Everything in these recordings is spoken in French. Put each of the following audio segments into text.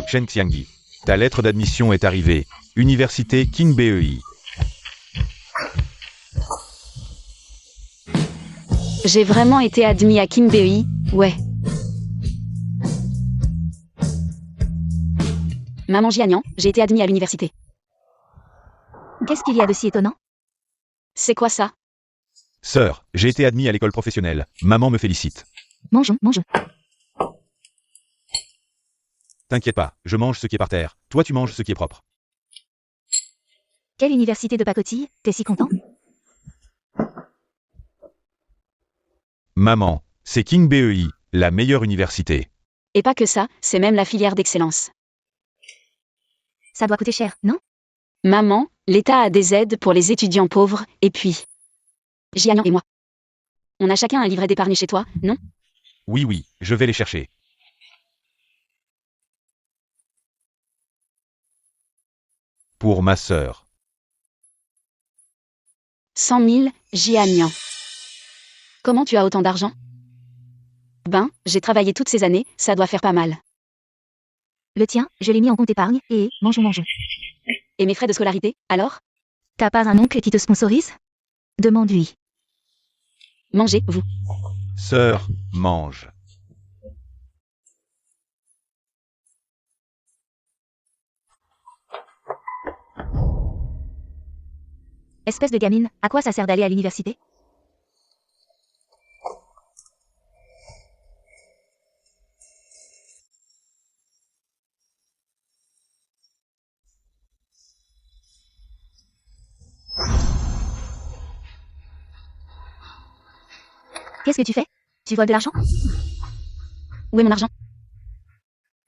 Chen Xiangyi. Ta lettre d'admission est arrivée. Université King BEI. J'ai vraiment été admis à King BEI, ouais. Maman Jianian, j'ai été admis à l'université. Qu'est-ce qu'il y a de si étonnant? C'est quoi ça? Sœur, j'ai été admis à l'école professionnelle. Maman me félicite. Mangeons. T'inquiète pas, je mange ce qui est par terre. Toi tu manges ce qui est propre. Quelle université de pacotille? T'es si content? Maman, c'est King BEI, la meilleure université. Et pas que ça, c'est même la filière d'excellence. Ça doit coûter cher, non? Maman, l'État a des aides pour les étudiants pauvres, et puis... Jianian et moi. On a chacun un livret d'épargne chez toi, non? Oui, je vais les chercher. Pour ma sœur. 100 000, Jianian. Comment tu as autant d'argent? Ben, j'ai travaillé toutes ces années, ça doit faire pas mal. Le tien, je l'ai mis en compte épargne, et mangeons. Et mes frais de scolarité, alors? T'as pas un oncle qui te sponsorise? Demande-lui. Mangez, vous. Sœur, mange. Espèce de gamine, à quoi ça sert d'aller à l'université? Qu'est-ce que tu fais? Tu voles de l'argent? Où est mon argent?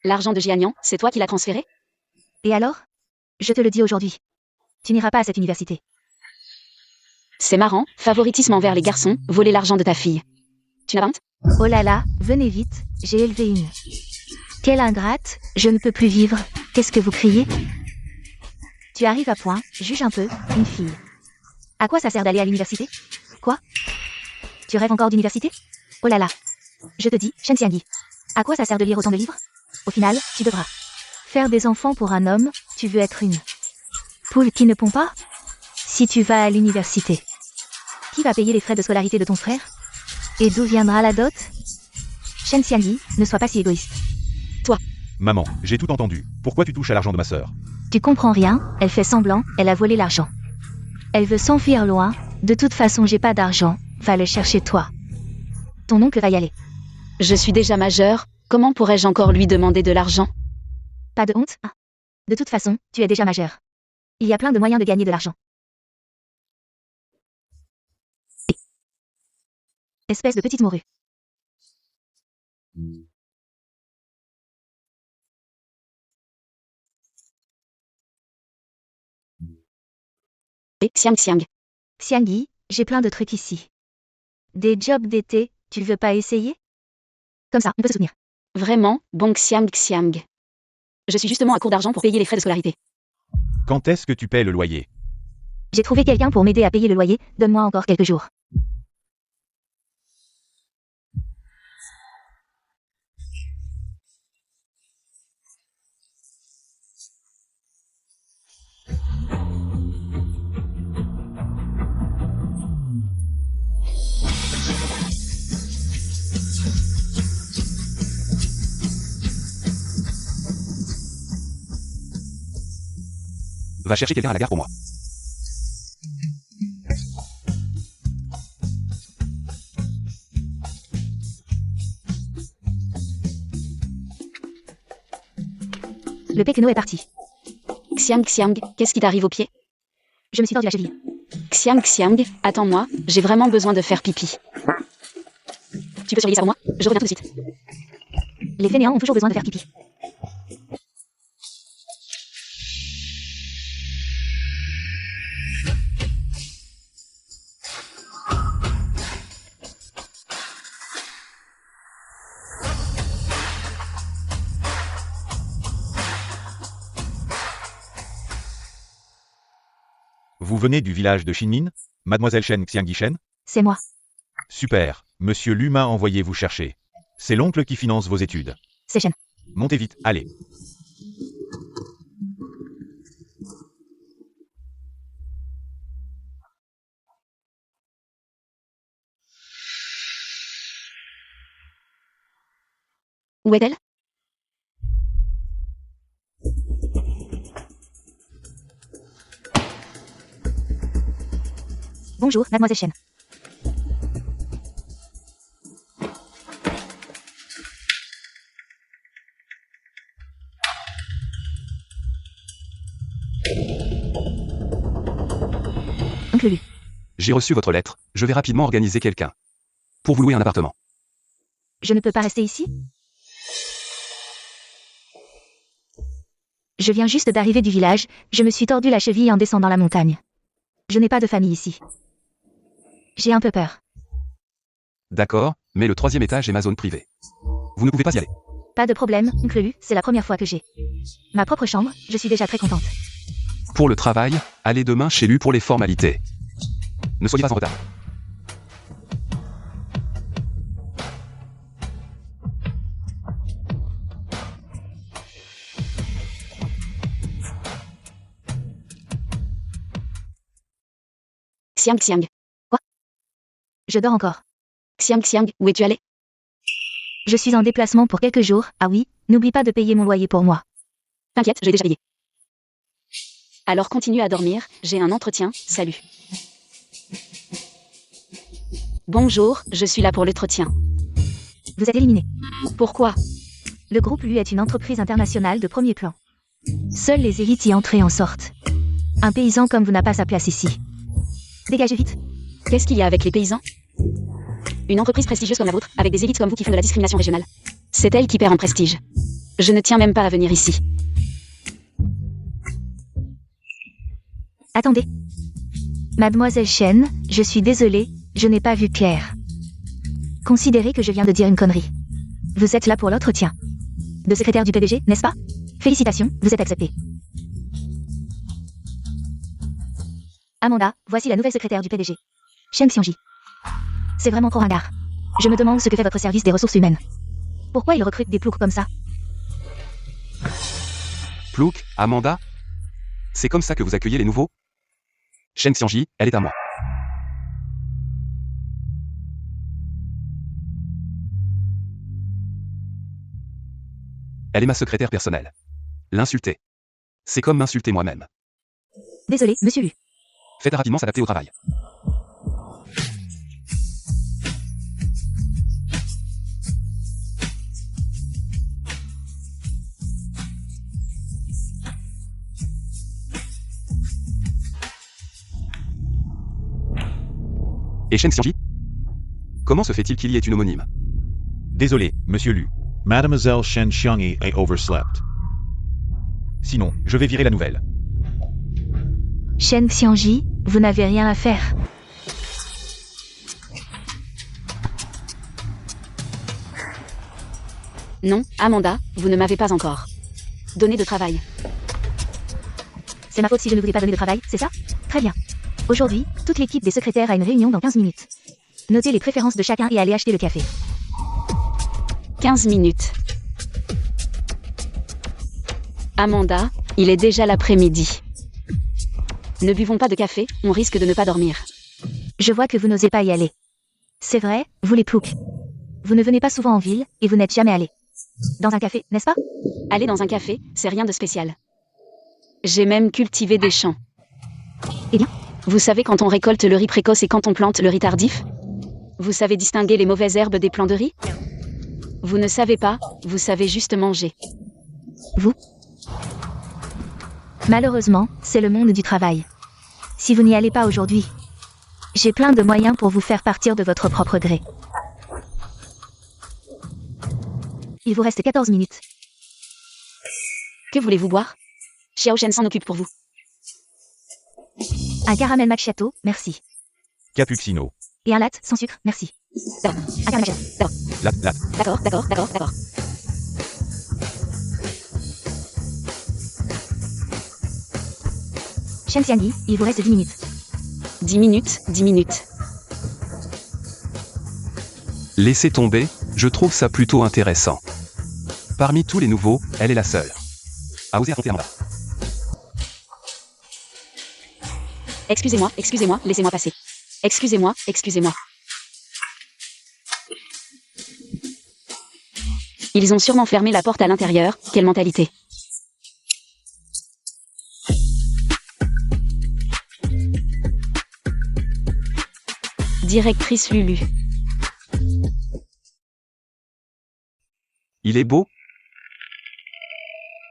L'argent de Jianian, c'est toi qui l'as transféré? Et alors? Je te le dis aujourd'hui. Tu n'iras pas à cette université. C'est marrant, favoritisme envers les garçons, voler l'argent de ta fille. Tu n'as pas honte? Oh là là, venez vite, j'ai élevé une. Quelle ingrate, je ne peux plus vivre, qu'est-ce que vous criez? Tu arrives à point, juge un peu, une fille. À quoi ça sert d'aller à l'université? Quoi? Tu rêves encore d'université? Oh là là. Je te dis, Chen Xiangyi. À quoi ça sert de lire autant de livres? Au final, tu devras faire des enfants pour un homme, tu veux être une poule qui ne pond pas? Si tu vas à l'université, qui va payer les frais de scolarité de ton frère? Et d'où viendra la dot? Chen Xiangyi, ne sois pas si égoïste. Maman, j'ai tout entendu. Pourquoi tu touches à l'argent de ma sœur? Tu comprends rien, elle fait semblant, elle a volé l'argent. Elle veut s'enfuir loin, de toute façon j'ai pas d'argent, va le chercher toi. Ton oncle va y aller. Je suis déjà majeure, comment pourrais-je encore lui demander de l'argent? Pas de honte, hein? De toute façon, tu es déjà majeur. Il y a plein de moyens de gagner de l'argent. Espèce de petite morue. Et Xiang. Xiangyi, j'ai plein de trucs ici. Des jobs d'été, tu veux pas essayer? Comme ça, on peut se soutenir. Vraiment, bon Xiang. Je suis justement à court d'argent pour payer les frais de scolarité. Quand est-ce que tu paies le loyer? J'ai trouvé quelqu'un pour m'aider à payer le loyer, donne-moi encore quelques jours. Va chercher quelqu'un à la gare pour moi. Le péqueno est parti. Xiang, qu'est-ce qui t'arrive au pied? Je me suis tordu la cheville. Xiang, attends-moi, j'ai vraiment besoin de faire pipi. Tu peux surveiller ça pour moi? Je reviens tout de suite. Les fainéants ont toujours besoin de faire pipi. Vous venez du village de Xinmin, mademoiselle Chen Xiangyi Shen? C'est moi. Super, monsieur Lu m'a envoyé vous chercher. C'est l'oncle qui finance vos études. C'est Chen. Montez vite, allez. Où est-elle? Bonjour, mademoiselle Chen. Oncle Lu. J'ai reçu votre lettre, je vais rapidement organiser quelqu'un. Pour vous louer un appartement. Je ne peux pas rester ici? Je viens juste d'arriver du village, je me suis tordu la cheville en descendant la montagne. Je n'ai pas de famille ici. J'ai un peu peur. D'accord, mais le 3e étage est ma zone privée. Vous ne pouvez pas y aller. Pas de problème, oncle Lu, c'est la première fois que j'ai ma propre chambre, je suis déjà très contente. Pour le travail, allez demain chez lui pour les formalités. Ne soyez pas en retard. Xiang Xiang. Je dors encore. Xiang Xiang, où es-tu allé? Je suis en déplacement pour quelques jours, ah oui, n'oublie pas de payer mon loyer pour moi. T'inquiète, j'ai déjà payé. Alors continue à dormir, j'ai un entretien, salut. Bonjour, je suis là pour l'entretien. Vous êtes éliminé. Pourquoi? Le groupe Lu est une entreprise internationale de premier plan. Seuls les élites y entrent et en sortent. Un paysan comme vous n'a pas sa place ici. Dégagez vite. Qu'est-ce qu'il y a avec les paysans? Une entreprise prestigieuse comme la vôtre, avec des élites comme vous qui font de la discrimination régionale. C'est elle qui perd en prestige. Je ne tiens même pas à venir ici. Attendez. Mademoiselle Chen, je suis désolée, je n'ai pas vu clair. Considérez que je viens de dire une connerie. Vous êtes là pour l'entretien de secrétaire du PDG, n'est-ce pas? Félicitations, vous êtes accepté. Amanda, voici la nouvelle secrétaire du PDG. Shen Xiangji. C'est vraiment trop ringard. Je me demande ce que fait votre service des ressources humaines. Pourquoi il recrute des ploucs comme ça? Plouk, Amanda? C'est comme ça que vous accueillez les nouveaux? Shen Xiangji, elle est à moi. Elle est ma secrétaire personnelle. L'insulter. C'est comme m'insulter moi-même. Désolé, monsieur Lu. Faites rapidement s'adapter au travail. Et Shen Xiangji? Comment se fait-il qu'il y ait une homonyme? Désolé, monsieur Lu. Mademoiselle Shen Xiangyi a overslept. Sinon, je vais virer la nouvelle. Shen Xiangji, vous n'avez rien à faire. Non, Amanda, vous ne m'avez pas encore donné de travail. C'est ma faute si je ne vous ai pas donné de travail, c'est ça? Très bien. Aujourd'hui, toute l'équipe des secrétaires a une réunion dans 15 minutes. Notez les préférences de chacun et allez acheter le café. 15 minutes. Amanda, il est déjà l'après-midi. Ne buvons pas de café, on risque de ne pas dormir. Je vois que vous n'osez pas y aller. C'est vrai, vous les ploucs. Vous ne venez pas souvent en ville, et vous n'êtes jamais allé dans un café, n'est-ce pas? Aller dans un café, c'est rien de spécial. J'ai même cultivé des champs. Eh bien? Vous savez quand on récolte le riz précoce et quand on plante le riz tardif? Vous savez distinguer les mauvaises herbes des plants de riz? Vous ne savez pas, vous savez juste manger. Vous? Malheureusement, c'est le monde du travail. Si vous n'y allez pas aujourd'hui, j'ai plein de moyens pour vous faire partir de votre propre gré. Il vous reste 14 minutes. Que voulez-vous boire? Xiao Shen s'en occupe pour vous. Un caramel macchiato, merci. Cappuccino. Et un latte sans sucre, merci. D'accord. Un caramel macchiato. D'accord. Latte. D'accord. Shen Xiangyi, il vous reste 10 minutes. 10 minutes. Laissez tomber, je trouve ça plutôt intéressant. Parmi tous les nouveaux, elle est la seule. a osé affronter Amanda. Excusez-moi, laissez-moi passer. Excusez-moi. Ils ont sûrement fermé la porte à l'intérieur, quelle mentalité. Directrice Lulu. Il est beau?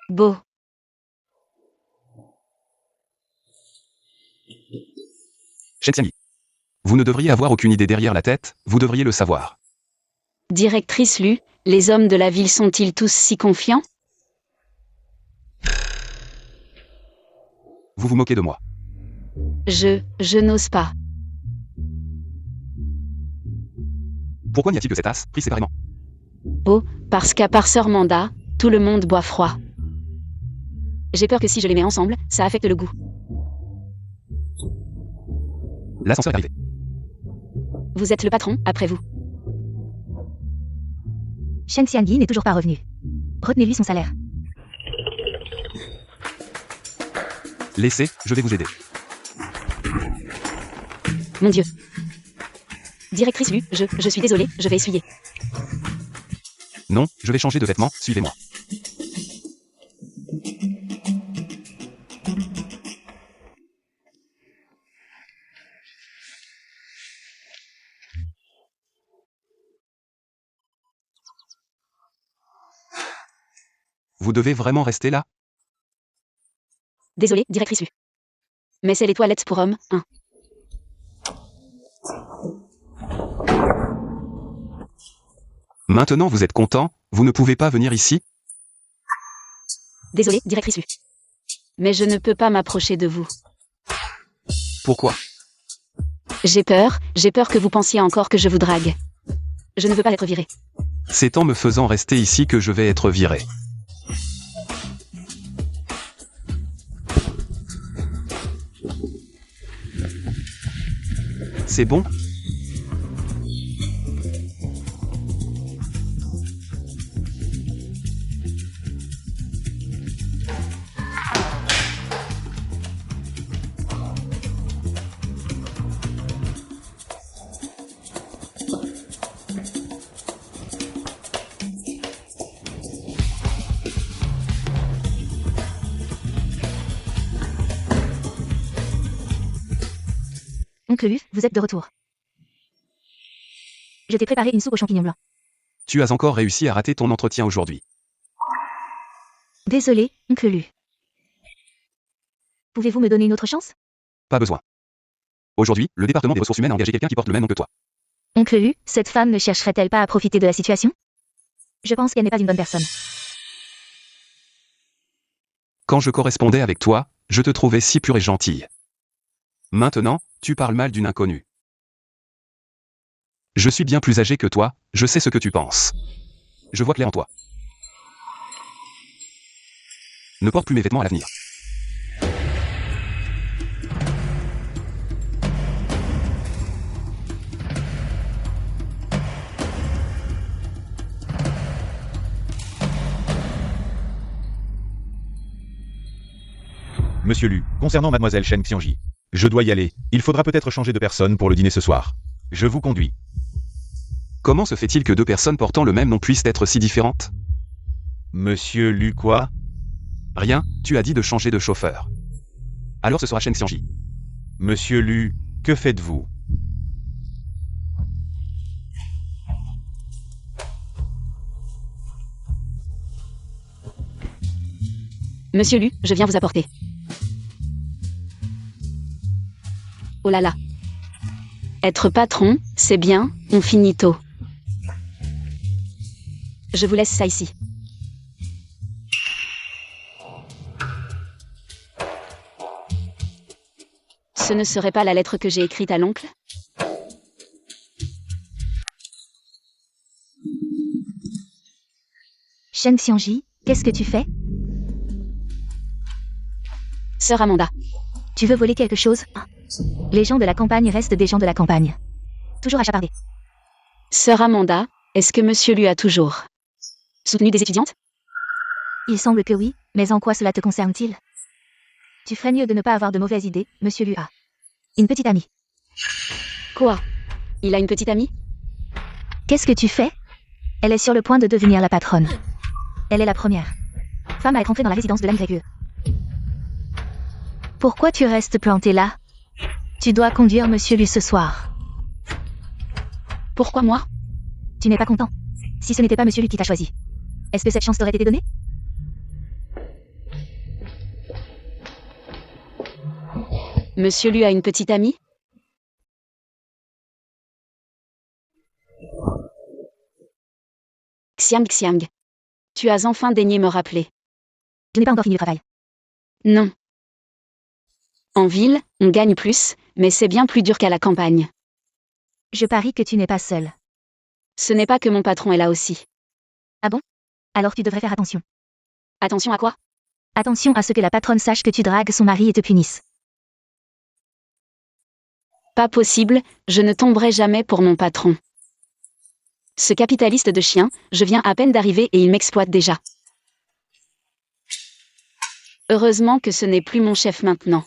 Beau. Shen Xiangyi. Vous ne devriez avoir aucune idée derrière la tête, vous devriez le savoir. Directrice Lu, les hommes de la ville sont-ils tous si confiants? Vous vous moquez de moi. Je n'ose pas. Pourquoi n'y a-t-il que cette tasse, prise séparément? Oh, parce qu'à part Sœur Manda, tout le monde boit froid. J'ai peur que si je les mets ensemble, ça affecte le goût. L'ascenseur est arrivé. Vous êtes le patron, après vous. Shen Xiangyi n'est toujours pas revenu. Retenez-lui son salaire. Laissez, je vais vous aider. Mon Dieu. Directrice Lu, je suis désolée, je vais essuyer. Non, je vais changer de vêtements, suivez-moi. Vous devez vraiment rester là? Désolée, directrice Lu. Mais c'est les toilettes pour hommes, hein. Maintenant vous êtes content, vous ne pouvez pas venir ici? Désolée, directrice Lu. Mais je ne peux pas m'approcher de vous. Pourquoi? J'ai peur que vous pensiez encore que je vous drague. Je ne veux pas être virée. C'est en me faisant rester ici que je vais être viré. C'est bon? Oncle Lu, vous êtes de retour. Je t'ai préparé une soupe aux champignons blancs. Tu as encore réussi à rater ton entretien aujourd'hui. Désolé, Oncle Lu. Pouvez-vous me donner une autre chance? Pas besoin. Aujourd'hui, le département des ressources humaines a engagé quelqu'un qui porte le même nom que toi. Oncle Lu, cette femme ne chercherait-elle pas à profiter de la situation? Je pense qu'elle n'est pas une bonne personne. Quand je correspondais avec toi, je te trouvais si pure et gentille. Maintenant, tu parles mal d'une inconnue. Je suis bien plus âgé que toi, je sais ce que tu penses. Je vois clair en toi. Ne porte plus mes vêtements à l'avenir. Monsieur Lu, concernant mademoiselle Shen Xiangyi. Je dois y aller, il faudra peut-être changer de personne pour le dîner ce soir. Je vous conduis. Comment se fait-il que deux personnes portant le même nom puissent être si différentes? Monsieur Lu quoi? Rien, tu as dit de changer de chauffeur. Alors ce sera Shen Xiangyi. Monsieur Lu, que faites-vous? Monsieur Lu, je viens vous apporter. Oh là là. Être patron, c'est bien, on finit tôt. Je vous laisse ça ici. Ce ne serait pas la lettre que j'ai écrite à l'oncle? Shen Xiangyi, qu'est-ce que tu fais? Sœur Amanda. Tu veux voler quelque chose? Les gens de la campagne restent des gens de la campagne. Toujours à chaparder. Sœur Amanda, est-ce que Monsieur Lu a toujours soutenu des étudiantes? Il semble que oui, mais en quoi cela te concerne-t-il? Tu ferais mieux de ne pas avoir de mauvaises idées, monsieur Lua. Une petite amie. Quoi? Il a une petite amie? Qu'est-ce que tu fais? Elle est sur le point de devenir la patronne. Elle est la première femme à être entrée dans la résidence de l'AYE. Pourquoi tu restes planté là? Tu dois conduire monsieur Lu ce soir. Pourquoi moi? Tu n'es pas content? Si ce n'était pas monsieur Lu qui t'a choisi, est-ce que cette chance t'aurait été donnée? Monsieur Lu a une petite amie? Xiang. Tu as enfin daigné me rappeler. Je n'ai pas encore fini le travail. Non. En ville, on gagne plus, mais c'est bien plus dur qu'à la campagne. Je parie que tu n'es pas seul. Ce n'est pas que mon patron est là aussi. Ah bon? Alors tu devrais faire attention. Attention à quoi? Attention à ce que la patronne sache que tu dragues son mari et te punisse. Pas possible, je ne tomberai jamais pour mon patron. Ce capitaliste de chien, je viens à peine d'arriver et il m'exploite déjà. Heureusement que ce n'est plus mon chef maintenant.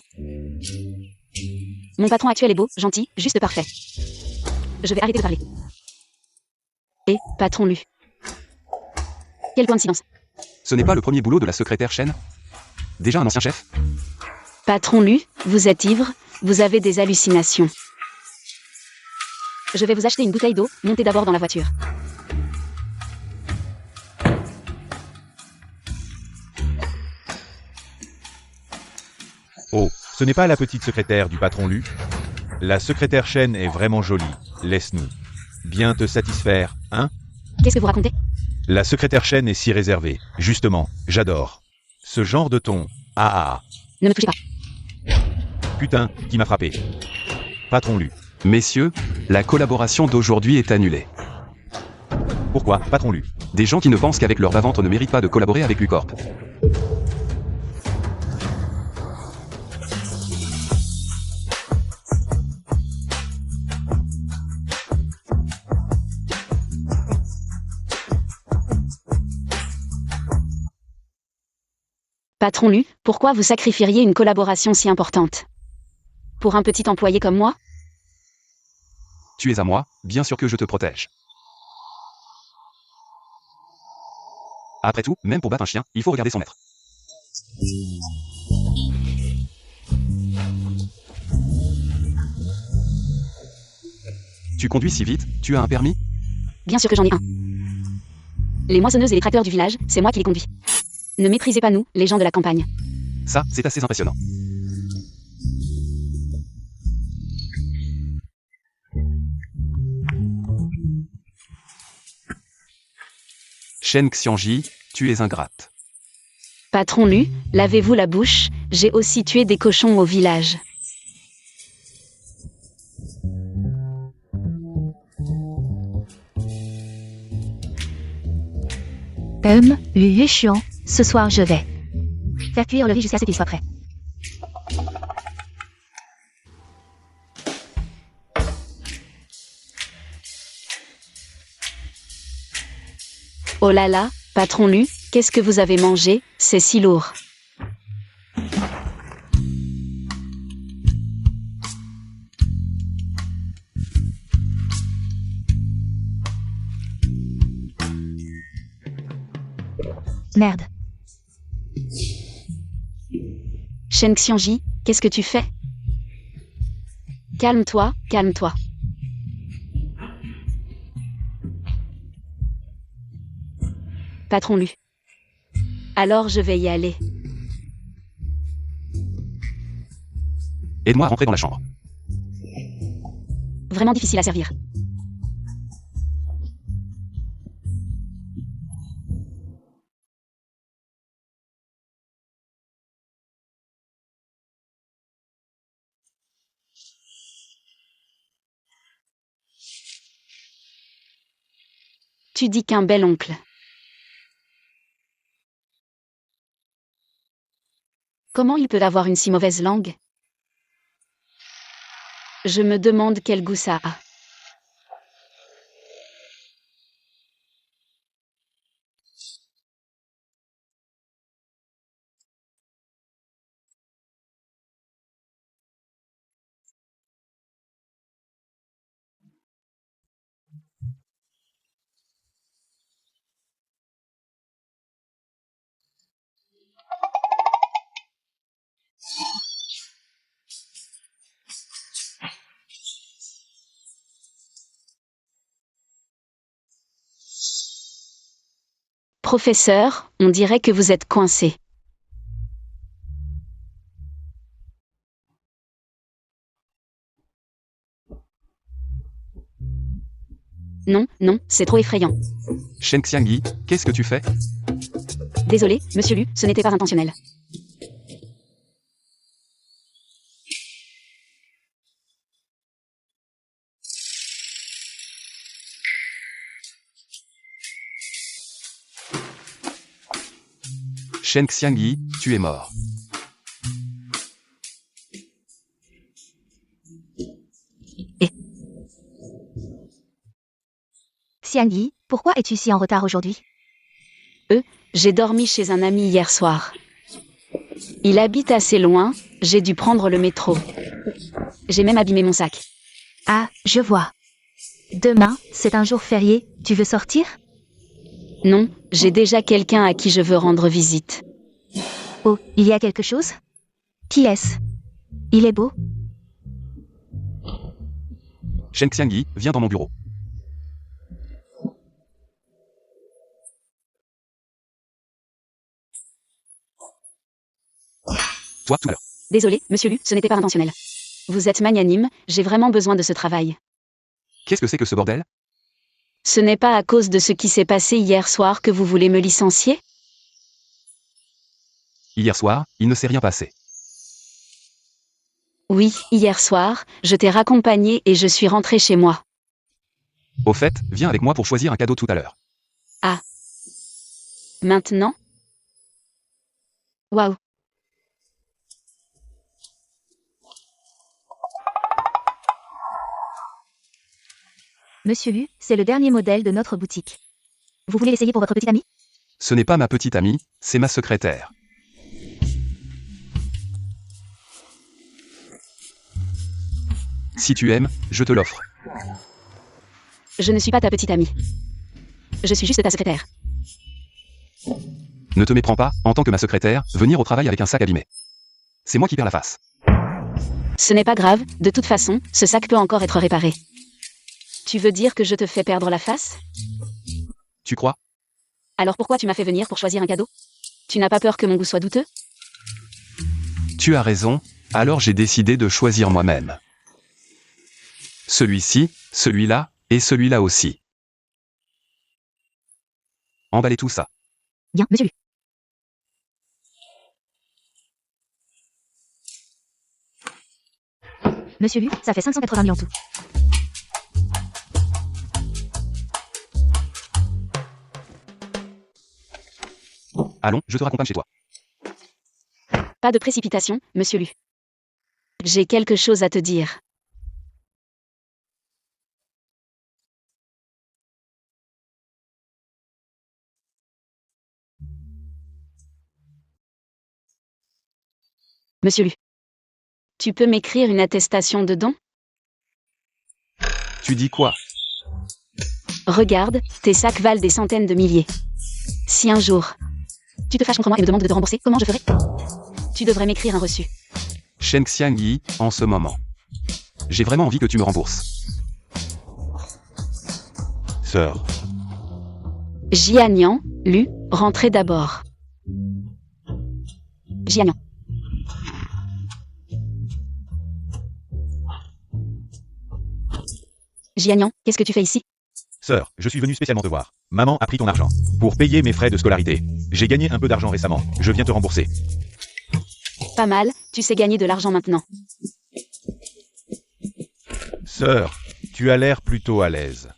Mon patron actuel est beau, gentil, juste parfait. Je vais arrêter de parler. Et, patron Lu. Quelle coïncidence. Ce n'est pas le premier boulot de la secrétaire Shen? Déjà un ancien chef? Patron Lu, vous êtes ivre, vous avez des hallucinations. Je vais vous acheter une bouteille d'eau, montez d'abord dans la voiture. Oh, ce n'est pas la petite secrétaire du patron Lu? La secrétaire Shen est vraiment jolie, laisse-nous bien te satisfaire, hein? Qu'est-ce que vous racontez? La secrétaire Shen est si réservée, justement, j'adore. Ce genre de ton, ah. Ne me touchez pas. Putain, qui m'a frappé. Patron Lu. Messieurs, la collaboration d'aujourd'hui est annulée. Pourquoi, patron Lu? Des gens qui ne pensent qu'avec leur bas-ventre ne méritent pas de collaborer avec Lucorp. Patron Lu, pourquoi vous sacrifieriez une collaboration si importante? Pour un petit employé comme moi? Tu es à moi, bien sûr que je te protège. Après tout, même pour battre un chien, il faut regarder son maître. Tu conduis si vite, tu as un permis? Bien sûr que j'en ai un. Les moissonneuses et les tracteurs du village, c'est moi qui les conduis. Ne méprisez pas nous, les gens de la campagne. Ça, c'est assez impressionnant. Shen Xiangji, tu es ingrate. Patron Lu, lavez-vous la bouche, j'ai aussi tué des cochons au village. Lu chiant, ce soir je vais faire cuire le riz jusqu'à ce qu'il soit prêt. Oh là là, patron Lu, qu'est-ce que vous avez mangé, c'est si lourd. Merde. Shen Xiangji, qu'est-ce que tu fais? Calme-toi, calme-toi. Patron Lu. Alors je vais y aller. Aide-moi à rentrer dans la chambre. Vraiment difficile à servir. Tu dis qu'un bel oncle. Comment il peut avoir une si mauvaise langue? Je me demande quel goût ça a. Professeur, on dirait que vous êtes coincé. Non, non, c'est trop effrayant. Shen Xiangyi, qu'est-ce que tu fais? Désolé, monsieur Lu, ce n'était pas intentionnel. Shen Xiangyi, tu es mort. Xiangyi, pourquoi es-tu si en retard aujourd'hui? J'ai dormi chez un ami hier soir. Il habite assez loin, j'ai dû prendre le métro. J'ai même abîmé mon sac. Ah, je vois. Demain, c'est un jour férié, tu veux sortir? Non, j'ai déjà quelqu'un à qui je veux rendre visite. Oh, il y a quelque chose? Qui est-ce? Il est beau? Shen Xiangyi, viens dans mon bureau. Toi, tout à l'heure. Désolé, monsieur Lu, ce n'était pas intentionnel. Vous êtes magnanime, j'ai vraiment besoin de ce travail. Qu'est-ce que c'est que ce bordel? Ce n'est pas à cause de ce qui s'est passé hier soir que vous voulez me licencier? Hier soir, il ne s'est rien passé. Oui, hier soir, je t'ai raccompagné et je suis rentrée chez moi. Au fait, viens avec moi pour choisir un cadeau tout à l'heure. Maintenant? Waouh. Monsieur Lu, c'est le dernier modèle de notre boutique. Vous voulez l'essayer pour votre petite amie? Ce n'est pas ma petite amie, c'est ma secrétaire. Si tu aimes, je te l'offre. Je ne suis pas ta petite amie. Je suis juste ta secrétaire. Ne te méprends pas, en tant que ma secrétaire, venir au travail avec un sac abîmé. C'est moi qui perds la face. Ce n'est pas grave, de toute façon, ce sac peut encore être réparé. Tu veux dire que je te fais perdre la face? Tu crois? Alors pourquoi tu m'as fait venir pour choisir un cadeau? Tu n'as pas peur que mon goût soit douteux? Tu as raison, alors j'ai décidé de choisir moi-même. Celui-ci, celui-là, et celui-là aussi. Emballez tout ça. Bien, monsieur Lu. Monsieur Lu, ça fait 580 000 en tout. Allons, je te raccompagne chez toi. Pas de précipitation, monsieur Lu. J'ai quelque chose à te dire. Monsieur Lu. Tu peux m'écrire une attestation de don? Tu dis quoi? Regarde, tes sacs valent des centaines de milliers. Si un jour, tu te fâches contre moi et me demandes de te rembourser, comment je ferai? Tu devrais m'écrire un reçu. Shen Xiangyi, en ce moment. J'ai vraiment envie que tu me rembourses. Sœur, Jianian, Lu, rentrez d'abord. Jianian. Jianian, qu'est-ce que tu fais ici? sœur, je suis venu spécialement te voir. Maman a pris ton argent. Pour payer mes frais de scolarité. J'ai gagné un peu d'argent récemment. Je viens te rembourser. Pas mal, tu sais gagner de l'argent maintenant. Sœur, tu as l'air plutôt à l'aise.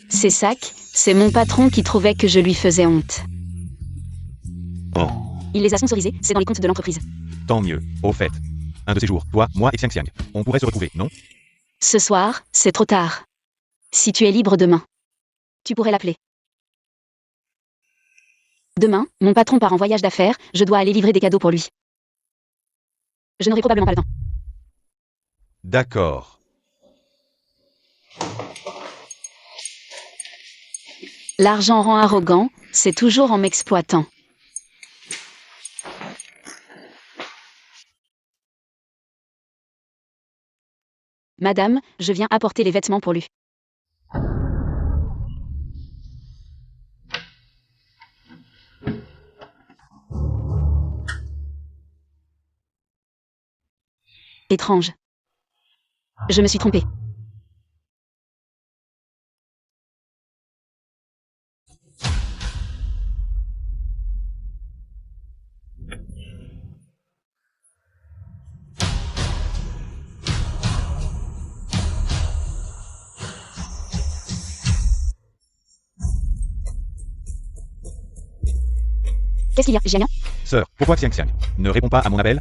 Ces sacs, c'est mon patron qui trouvait que je lui faisais honte. Oh, Il les a sponsorisés, c'est dans les comptes de l'entreprise. tant mieux. Au fait. Un de ces jours, toi, moi et Xiang Xiang, on pourrait se retrouver, non? Ce soir, c'est trop tard. Si tu es libre demain, tu pourrais l'appeler. Demain, mon patron part en voyage d'affaires, je dois aller livrer des cadeaux pour lui. Je n'aurai probablement pas le temps. D'accord. L'argent rend arrogant, c'est toujours en m'exploitant. Madame, je viens apporter les vêtements pour lui. Étrange. Je me suis trompée. Qu'est-ce qu'il y a, Jianya? Sœur, pourquoi Xiang Xiang ne répond pas à mon appel?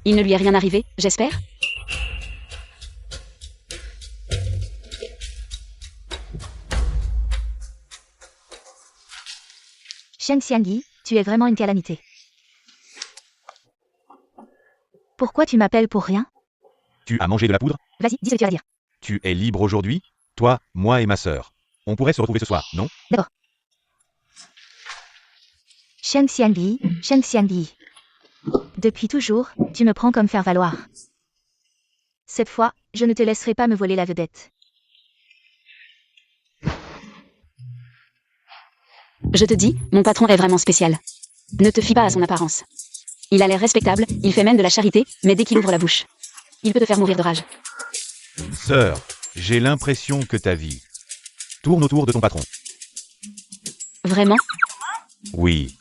Il ne lui est rien arrivé, j'espère? Shen Xiangyi, tu es vraiment une calamité. Pourquoi tu m'appelles pour rien? Tu as mangé de la poudre? Vas-y, dis ce que tu vas dire. Tu es libre aujourd'hui? Toi, moi et ma sœur. On pourrait se retrouver ce soir, non? D'accord. Shen Xiangyi, Shen Xiangyi. Depuis toujours, tu me prends comme faire valoir. Cette fois, je ne te laisserai pas me voler la vedette. Je te dis, mon patron est vraiment spécial. Ne te fie pas à son apparence. Il a l'air respectable, il fait même de la charité, mais dès qu'il ouvre la bouche, il peut te faire mourir de rage. Sœur, j'ai l'impression que ta vie tourne autour de ton patron. Vraiment? Oui.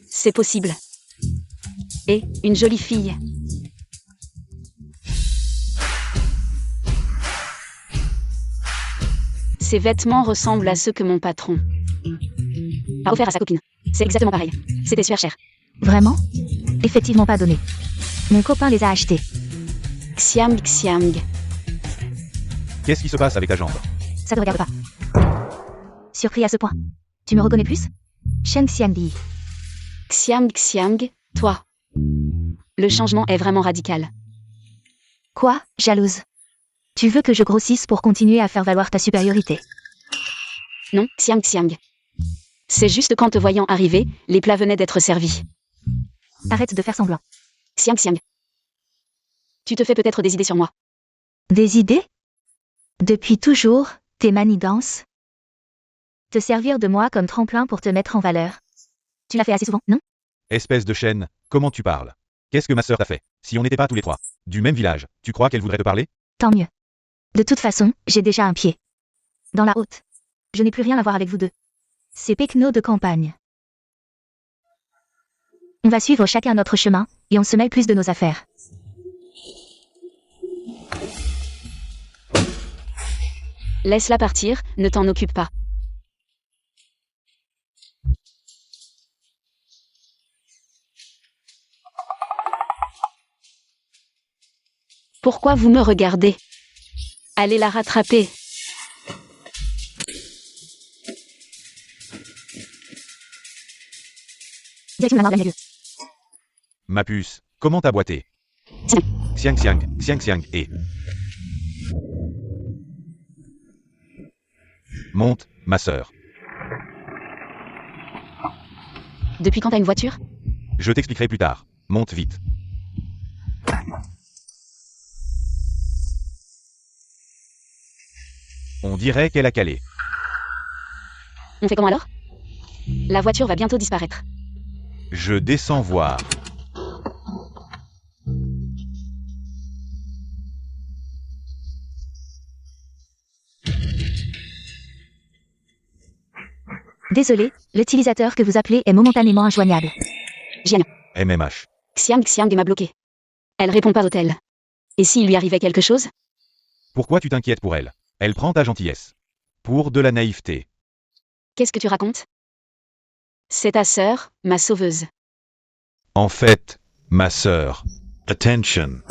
C'est possible. Et une jolie fille. Ses vêtements ressemblent à ceux que mon patron a offert à sa copine. C'est exactement pareil. C'était super cher. Vraiment? Effectivement pas donné. Mon copain les a achetés. Xiang Xiang. Qu'est-ce qui se passe avec ta jambe? Ça te regarde pas. Surpris à ce point. Tu me reconnais plus? Shen Xiangyi. Xiang Xiang, toi. Le changement est vraiment radical. Quoi, jalouse? Tu veux que je grossisse pour continuer à faire valoir ta supériorité? Non, Xiang Xiang. C'est juste qu'en te voyant arriver, les plats venaient d'être servis. Arrête de faire semblant. Xiang Xiang. Tu te fais peut-être des idées sur moi. Des idées? Depuis toujours, tes manigances? Te servir de moi comme tremplin pour te mettre en valeur. Tu l'as fait assez souvent, non? Espèce de chaîne, comment tu parles? Qu'est-ce que ma sœur t'a fait? Si on n'était pas tous les trois du même village, tu crois qu'elle voudrait te parler? Tant mieux. De toute façon, j'ai déjà un pied dans la haute. Je n'ai plus rien à voir avec vous deux. C'est Pecno de campagne. On va suivre chacun notre chemin, et on se mêle plus de nos affaires. Laisse-la partir, ne t'en occupe pas. Pourquoi vous me regardez? Allez la rattraper. Direction la mort de la milieu. Ma puce, comment t'as boité? Xiang Xiang, Xiang Xiang, et... Monte, ma sœur. Depuis quand t'as une voiture? Je t'expliquerai plus tard. Monte vite. On dirait qu'elle a calé. On fait comment alors? La voiture va bientôt disparaître. Je descends voir. Désolé, l'utilisateur que vous appelez est momentanément injoignable. Jianya. MMH. Xiang Xiang m'a bloqué. Elle répond pas au tel. Et s'il lui arrivait quelque chose? Pourquoi tu t'inquiètes pour elle? Elle prend ta gentillesse. Pour de la naïveté. Qu'est-ce que tu racontes? C'est ta sœur, ma sauveuse. En fait, ma sœur. Attention.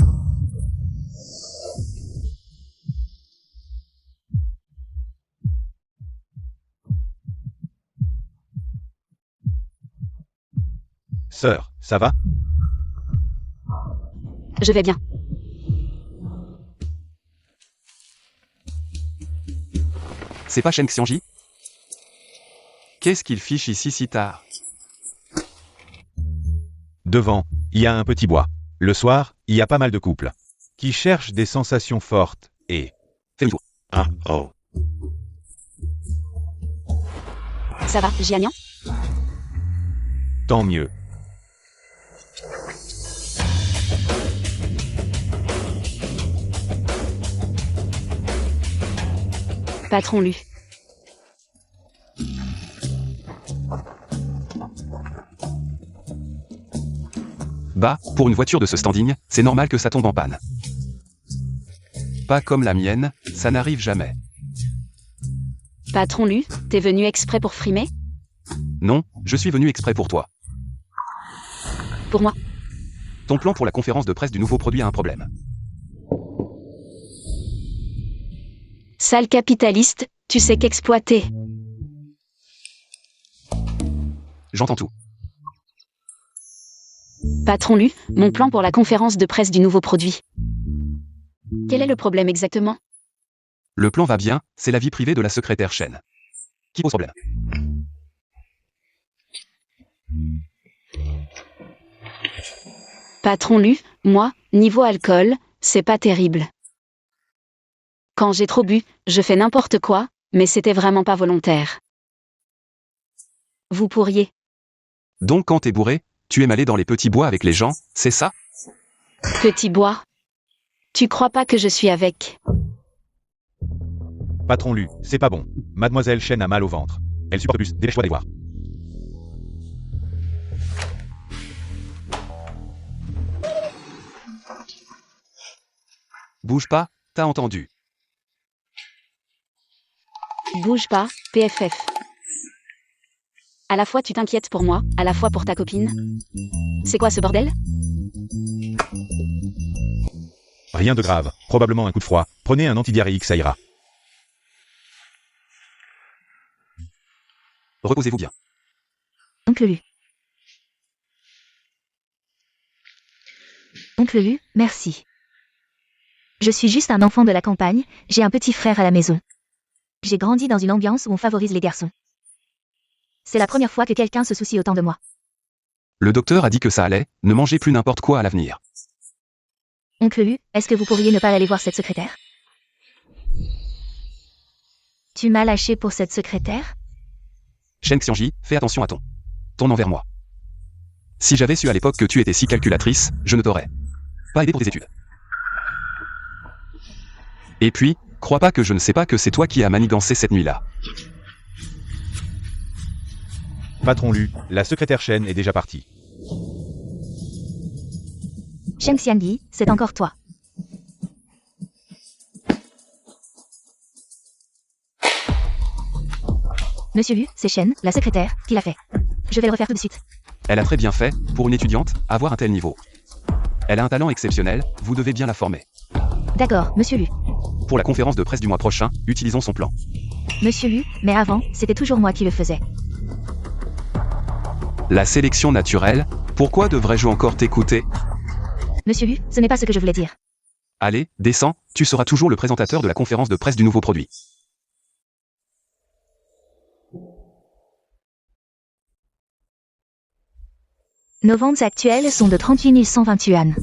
Sœur, ça va? Je vais bien. C'est pas Shen Xiangyi? Qu'est-ce qu'il fiche ici si tard? Devant, il y a un petit bois. Le soir, il y a pas mal de couples qui cherchent des sensations fortes et... Fais le tour. Ah, oh. Ça va, Jianya? Tant mieux. Patron Lu. Bah, pour une voiture de ce standing, c'est normal que ça tombe en panne. Pas comme la mienne, ça n'arrive jamais. Patron Lu, t'es venu exprès pour frimer? Non, je suis venu exprès pour toi. Pour moi. Ton plan pour la conférence de presse du nouveau produit a un problème. Sale capitaliste, tu sais qu'exploiter. J'entends tout. Patron Lu, mon plan pour la conférence de presse du nouveau produit. Quel est le problème exactement? Le plan va bien, c'est la vie privée de la secrétaire Chen. Qui pose problème? Patron Lu, moi, niveau alcool, c'est pas terrible. Quand j'ai trop bu, je fais n'importe quoi, mais c'était vraiment pas volontaire. Vous pourriez. Donc quand t'es bourré, tu aimes aller dans les petits bois avec les gens, c'est ça? Petit bois. Tu crois pas que je suis avec? Patron Lu, c'est pas bon. Mademoiselle Chen a mal au ventre. Elle supporte plus, dépêche-toi d'aller voir. Bouge pas, t'as entendu. Bouge pas, PFF. À la fois tu t'inquiètes pour moi, à la fois pour ta copine. C'est quoi ce bordel? Rien de grave, probablement un coup de froid. Prenez un antidiarrhéique, ça ira. Reposez-vous bien. Oncle Lu. Oncle Lu, merci. Je suis juste un enfant de la campagne, j'ai un petit frère à la maison. J'ai grandi dans une ambiance où on favorise les garçons. C'est la première fois que quelqu'un se soucie autant de moi. Le docteur a dit que ça allait, ne mangez plus n'importe quoi à l'avenir. Oncle Lu, est-ce que vous pourriez ne pas aller voir cette secrétaire? Tu m'as lâché pour cette secrétaire? Shen Xiangji, fais attention à ton envers moi. Si j'avais su à l'époque que tu étais si calculatrice, je ne t'aurais pas aidé pour tes études. Et puis, crois pas que je ne sais pas que c'est toi qui as manigancé cette nuit-là. Patron Lu, la secrétaire Chen est déjà partie. Sheng Xiangyi, c'est encore toi. Monsieur Lu, c'est Shen, la secrétaire, qui l'a fait. Je vais le refaire tout de suite. Elle a très bien fait, pour une étudiante, avoir un tel niveau. Elle a un talent exceptionnel, vous devez bien la former. D'accord, Monsieur Lu. Pour la conférence de presse du mois prochain, utilisons son plan. Monsieur Lu, mais avant, c'était toujours moi qui le faisais. La sélection naturelle, pourquoi devrais-je encore t'écouter? Monsieur Lu, ce n'est pas ce que je voulais dire. Allez, descends, tu seras toujours le présentateur de la conférence de presse du nouveau produit. Nos ventes actuelles sont de 38 120 yuan.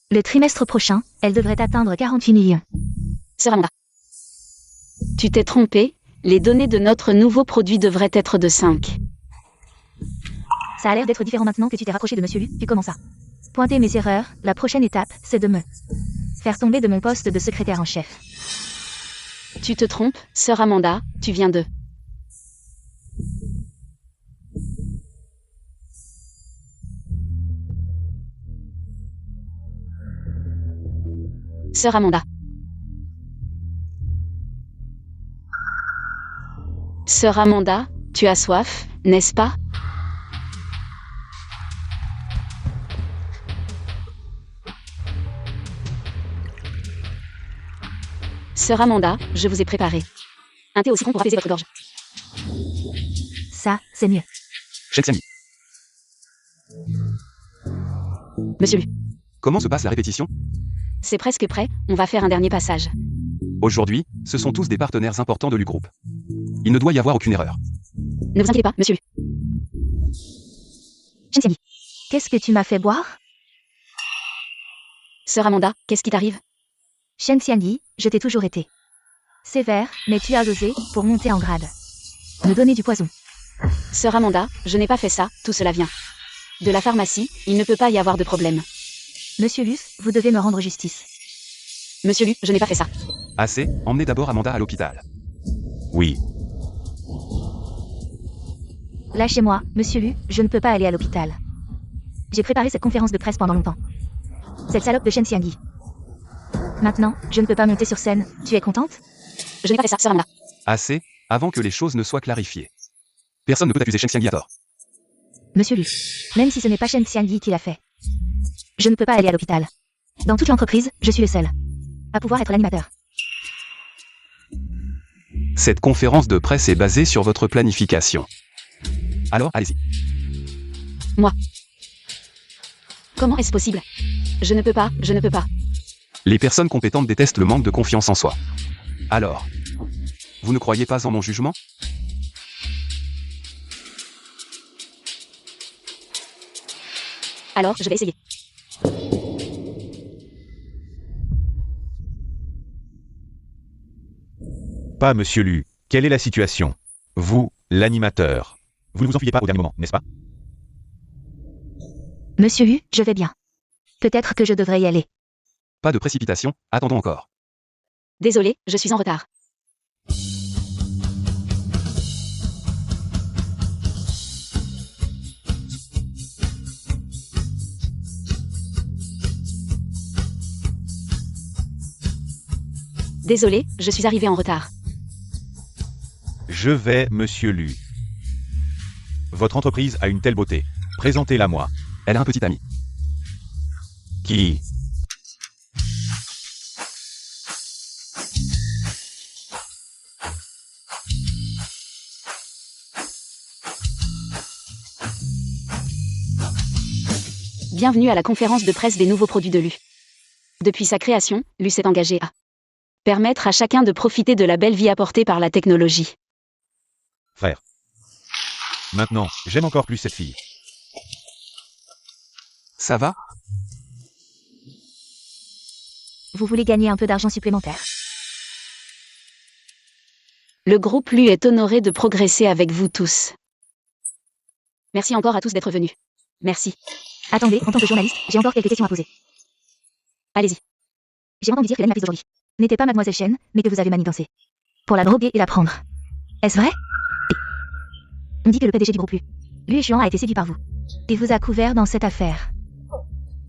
Le trimestre prochain, elles devraient atteindre 48 millions. Sœur Amanda. Tu t'es trompé, les données de notre nouveau produit devraient être de 5. Ça a l'air d'être différent maintenant que tu t'es rapproché de Monsieur Lu, tu commences à pointer mes erreurs, la prochaine étape, c'est de me faire tomber de mon poste de secrétaire en chef. Tu te trompes, sœur Amanda, tu viens de... Sœur Amanda. Sœur Amanda, tu as soif, n'est-ce pas? Sœur Amanda, je vous ai préparé un thé au citron pour apaiser votre gorge. Ça, c'est mieux. Shen Xiangyi, Monsieur Lu, comment se passe la répétition? c'est presque prêt, on va faire un dernier passage. Aujourd'hui, ce sont tous des partenaires importants de l'U-Groupe. Il ne doit y avoir aucune erreur. Ne vous inquiétez pas, monsieur Lu. Sheng Xiangyi, qu'est-ce que tu m'as fait boire? Sœur Amanda, qu'est-ce qui t'arrive? Sheng Xiangyi, je t'ai toujours été sévère, mais tu as osé, pour monter en grade, me donner du poison. Sœur Amanda, je n'ai pas fait ça, tout cela vient de la pharmacie, il ne peut pas y avoir de problème. Monsieur Lu, vous devez me rendre justice. Monsieur Lu, je n'ai pas fait ça. Assez, emmenez d'abord Amanda à l'hôpital. Oui. Lâchez-moi, monsieur Lu, je ne peux pas aller à l'hôpital. J'ai préparé cette conférence de presse pendant longtemps. Cette salope de Shen Xiangyi. Maintenant, je ne peux pas monter sur scène. Tu es contente? Je n'ai pas fait ça, sœur Amanda. Assez, avant que les choses ne soient clarifiées. Personne ne peut accuser Shen Xiangyi à tort. Monsieur Lu, même si ce n'est pas Shen Xiangyi qui l'a fait, je ne peux pas aller à l'hôpital. Dans toute l'entreprise, je suis le seul à pouvoir être l'animateur. Cette conférence de presse est basée sur votre planification. Alors, allez-y. Moi. Comment est-ce possible? Je ne peux pas. Les personnes compétentes détestent le manque de confiance en soi. Alors, vous ne croyez pas en mon jugement? Alors, je vais essayer. Pas Monsieur Lu. Quelle est la situation? Vous, l'animateur. Vous ne vous enfuyez pas au dernier moment, n'est-ce pas? Monsieur Lu, je vais bien. Peut-être que je devrais y aller. Pas de précipitation, attendons encore. Désolé, je suis en retard. Désolé, je suis arrivé en retard. Je vais, Monsieur Lu. Votre entreprise a une telle beauté. Présentez-la moi. Elle a un petit ami. Qui? Bienvenue à la conférence de presse des nouveaux produits de Lu. Depuis sa création, Lu s'est engagé à permettre à chacun de profiter de la belle vie apportée par la technologie. Frère. Maintenant, j'aime encore plus cette fille. Ça va? Vous voulez gagner un peu d'argent supplémentaire? Le groupe Lu est honoré de progresser avec vous tous. Merci encore à tous d'être venus. Merci. Attendez, en tant que journaliste, j'ai encore quelques questions à poser. Allez-y. J'ai entendu dire que l'animatrice d'aujourd'hui n'était pas Mademoiselle Shen, mais que vous avez manigancé pour la droguer et la prendre. Est-ce vrai? On dit que le PDG du groupe Lu et Xuan a été séduit par vous et vous a couvert dans cette affaire.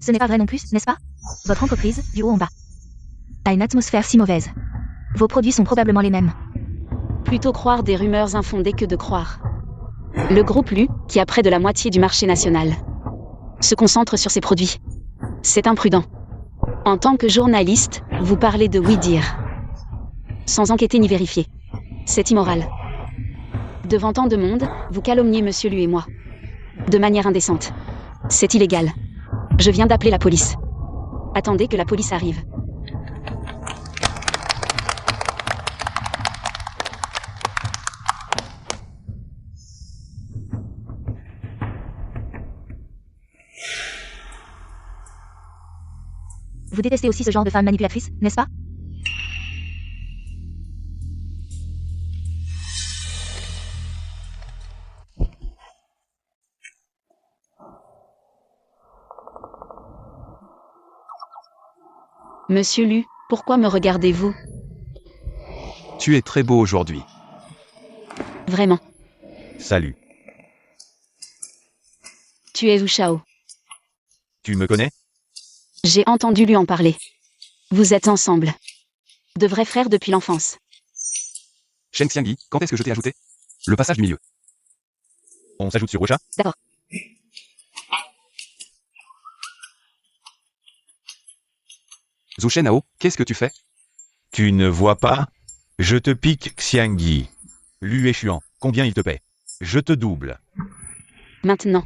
Ce n'est pas vrai non plus, n'est-ce pas? Votre entreprise, du haut en bas, a une atmosphère si mauvaise. Vos produits sont probablement les mêmes. Plutôt croire des rumeurs infondées que de croire. Le groupe Lu, qui a près de la moitié du marché national, se concentre sur ses produits. C'est imprudent. En tant que journaliste, vous parlez de oui-dire, sans enquêter ni vérifier. C'est immoral. Devant tant de monde, vous calomniez Monsieur Lu et moi. De manière indécente. C'est illégal. Je viens d'appeler la police. Attendez que la police arrive. Vous détestez aussi ce genre de femme manipulatrice, n'est-ce pas? Monsieur Lu, pourquoi me regardez-vous? Tu es très beau aujourd'hui. Vraiment. Salut. Tu es Zhu Shao. Tu me connais? J'ai entendu lui en parler. Vous êtes ensemble. De vrais frères depuis l'enfance. Shen Xiangyi, quand est-ce que je t'ai ajouté? Le passage du milieu. On s'ajoute sur Rocha? D'accord. Zhu Shenhao, qu'est-ce que tu fais? Tu ne vois pas? Je te pique Xiangyi. Lu et Xuan, combien il te paie? Je te double. Maintenant.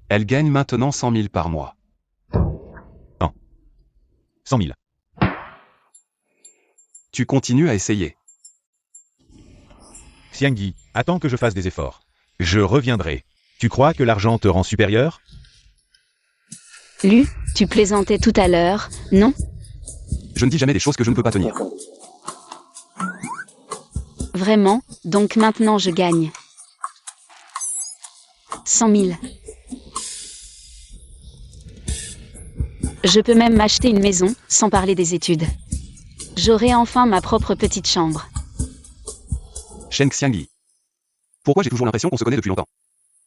Elle gagne maintenant 100 000 par mois. 100 000. Tu continues à essayer. Xiangyi, attends que je fasse des efforts. Je reviendrai. Tu crois que l'argent te rend supérieur? Lu, tu plaisantais tout à l'heure, non? Je ne dis jamais des choses que je ne peux pas tenir. Vraiment, donc maintenant je gagne 100 000. Je peux même m'acheter une maison, sans parler des études. J'aurai enfin ma propre petite chambre. Shen Xiangyi. Pourquoi j'ai toujours l'impression qu'on se connaît depuis longtemps?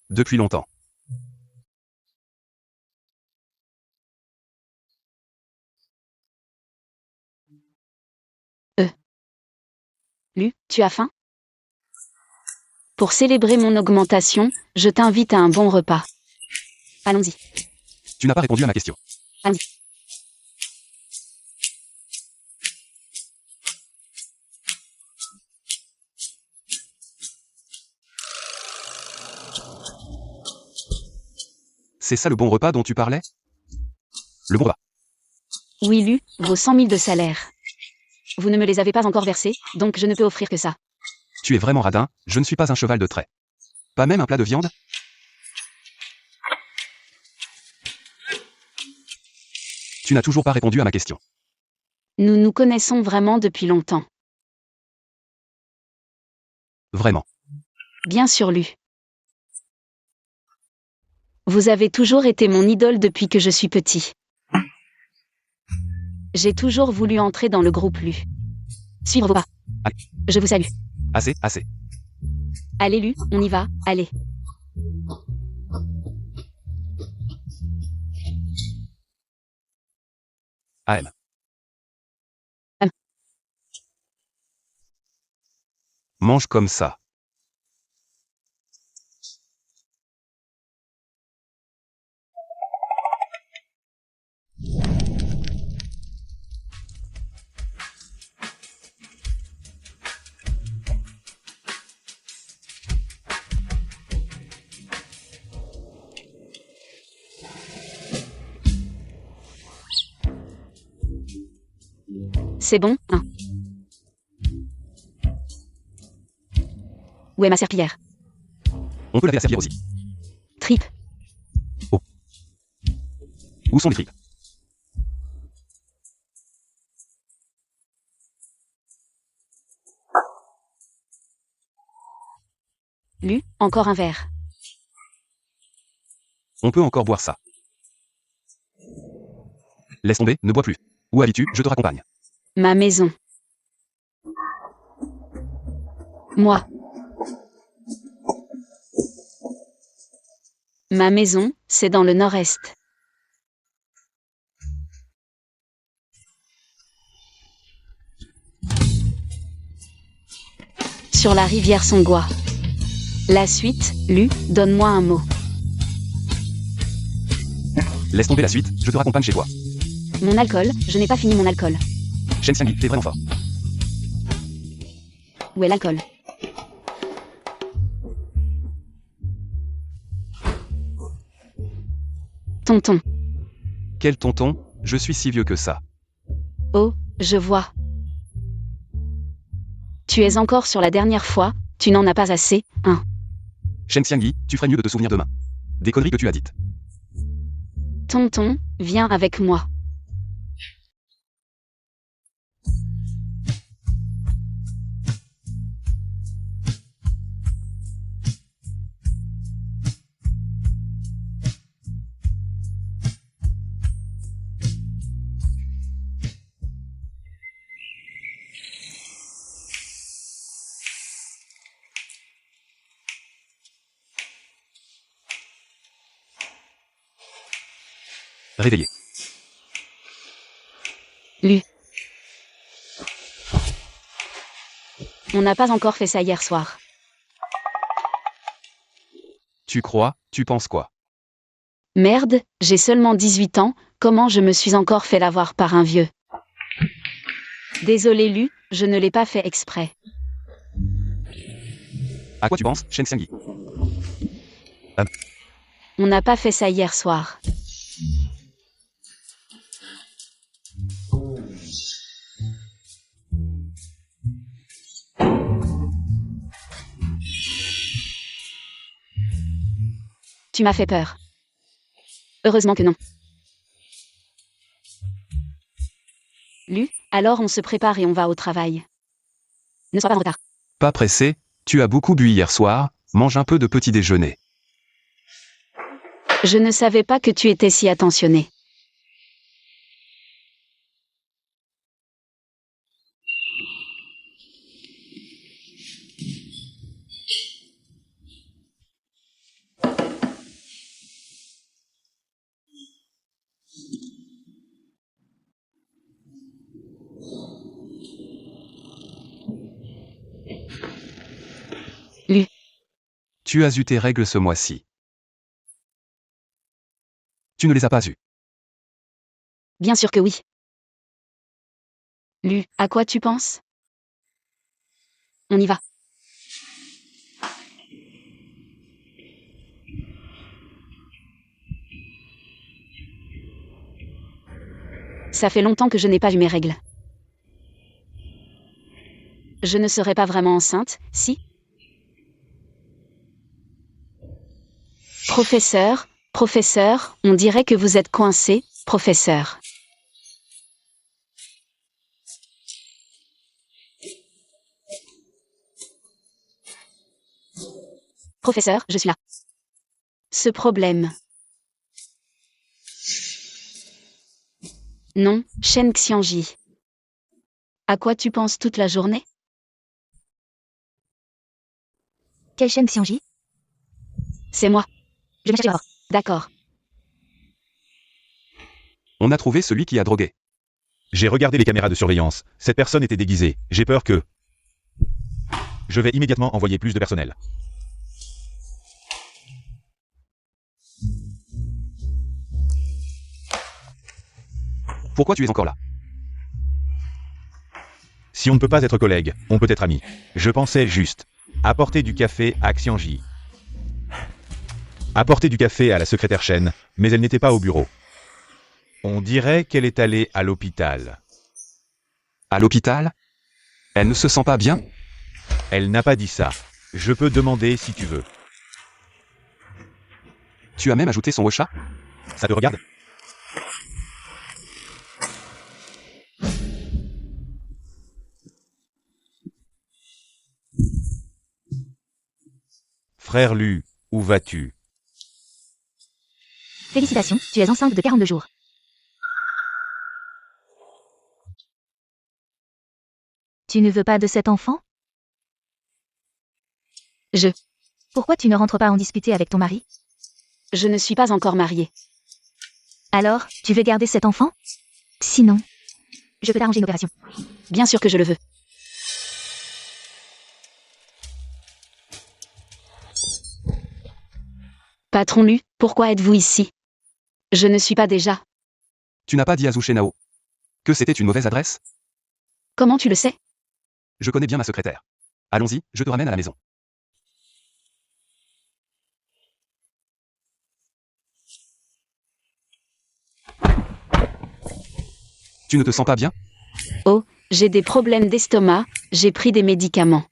Depuis longtemps. Lu, tu as faim? Pour célébrer mon augmentation, je t'invite à un bon repas. Allons-y. Tu n'as pas répondu à ma question. Allons-y. C'est ça le bon repas dont tu parlais? Le bon repas. Oui, Lu, vos 100 000 de salaire. Vous ne me les avez pas encore versés, donc je ne peux offrir que ça. Tu es vraiment radin, je ne suis pas un cheval de trait. Pas même un plat de viande? Tu n'as toujours pas répondu à ma question. Nous nous connaissons vraiment depuis longtemps. Vraiment. Bien sûr, Lu. Vous avez toujours été mon idole depuis que je suis petit. J'ai toujours voulu entrer dans le groupe Lu. Suivre vos pas. Allez. Je vous salue. Assez, assez. Allez, Lu, on y va, allez. AM. Mange comme ça. C'est bon, hein? Où est ma serpillière? On peut laver la serpillière aussi. Trip. Où sont les tripes? Lu, encore un verre. On peut encore boire ça. Laisse tomber, ne bois plus. Où habites-tu, je te raccompagne. Ma maison. Moi. Ma maison, c'est dans le nord-est. Sur la rivière Songua. La suite, Lu, donne-moi un mot. Laisse tomber la suite, je te raccompagne chez toi. Mon alcool, je n'ai pas fini mon alcool. Shen Xiangyi, t'es vraiment fort. Où est l'alcool? Tonton. Quel tonton, je suis si vieux que ça. Oh, je vois. Tu es encore sur la dernière fois, tu n'en as pas assez, hein. Shen Xiangyi, tu ferais mieux de te souvenir demain. Des conneries que tu as dites. Tonton, viens avec moi. Réveillé. Lu. On n'a pas encore fait ça hier soir. Tu crois, tu penses quoi? Merde, j'ai seulement 18 ans, comment je me suis encore fait l'avoir par un vieux? Désolé Lu, je ne l'ai pas fait exprès. À quoi tu penses, Shen Xiangyi? On n'a pas fait ça hier soir. Tu m'as fait peur. Heureusement que non. Lu, alors on se prépare et on va au travail. Ne sois pas en retard. Pas pressé, tu as beaucoup bu hier soir, mange un peu de petit déjeuner. Je ne savais pas que tu étais si attentionné. Tu as eu tes règles ce mois-ci. Tu ne les as pas eues. Bien sûr que oui. Lu, à quoi tu penses? On y va. Ça fait longtemps que je n'ai pas vu mes règles. Je ne serai pas vraiment enceinte, si? Professeur, on dirait que vous êtes coincé, professeur. Professeur, je suis là. Ce problème. Non, Shen Xiangji. À quoi tu penses toute la journée? Quelle chaîne Xiangji? C'est moi. Je vais chercher Aurore. D'accord. On a trouvé celui qui a drogué. J'ai regardé les caméras de surveillance. Cette personne était déguisée. J'ai peur que... Je vais immédiatement envoyer plus de personnel. Pourquoi tu es encore là? Si on ne peut pas être collègues, on peut être amis. Je pensais juste apporter du café à Xiangji. Apporter du café à la secrétaire Shen, mais elle n'était pas au bureau. On dirait qu'elle est allée à l'hôpital. À l'hôpital? Elle ne se sent pas bien? Elle n'a pas dit ça. Je peux demander si tu veux. Tu as même ajouté son chat? Ça te regarde? Frère Lu, où vas-tu? Félicitations, tu es enceinte de 42 jours. Tu ne veux pas de cet enfant? Pourquoi tu ne rentres pas en discuter avec ton mari? Je ne suis pas encore mariée. Alors, tu veux garder cet enfant? Sinon, je peux t'arranger une opération. Bien sûr que je le veux. Patron Lu, pourquoi êtes-vous ici? Je ne suis pas déjà. Tu n'as pas dit à Zhu Shenao que c'était une mauvaise adresse? Comment tu le sais? Je connais bien ma secrétaire. Allons-y, je te ramène à la maison. Tu ne te sens pas bien? Oh, j'ai des problèmes d'estomac, j'ai pris des médicaments.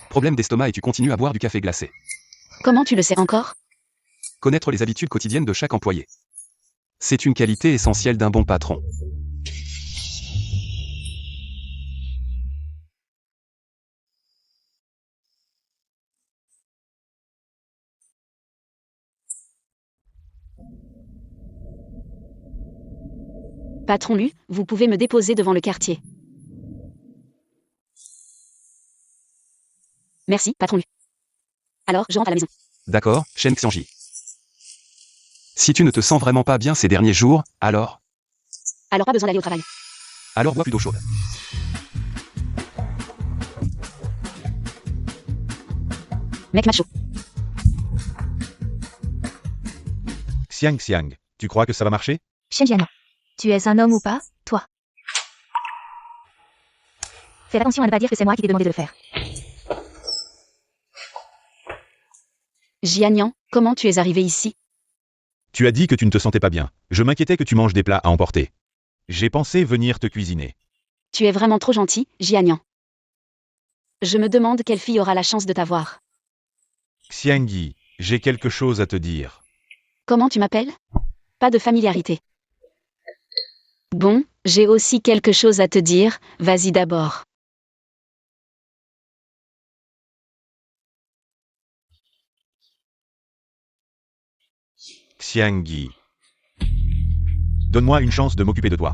Problème d'estomac et tu continues à boire du café glacé. Comment tu le sais encore? Connaître les habitudes quotidiennes de chaque employé. C'est une qualité essentielle d'un bon patron. Patron Lu, vous pouvez me déposer devant le quartier. Merci, patron Lu. Alors, je rentre à la maison. D'accord, Shen Xiangji. Si tu ne te sens vraiment pas bien ces derniers jours, alors Alors pas besoin d'aller au travail. bois plus d'eau chaude. Mec macho. Xiang, tu crois que ça va marcher? Shen Jian, tu es un homme ou pas, toi? Fais attention à ne pas dire que c'est moi qui t'ai demandé de le faire. Jianian, comment tu es arrivé ici? Tu as dit que tu ne te sentais pas bien. Je m'inquiétais que tu manges des plats à emporter. J'ai pensé venir te cuisiner. Tu es vraiment trop gentil, Jianian. Je me demande quelle fille aura la chance de t'avoir. Xiangyi, j'ai quelque chose à te dire. Comment tu m'appelles? Pas de familiarité. Bon, j'ai aussi quelque chose à te dire, vas-y d'abord. Xiangyi. Donne-moi une chance de m'occuper de toi.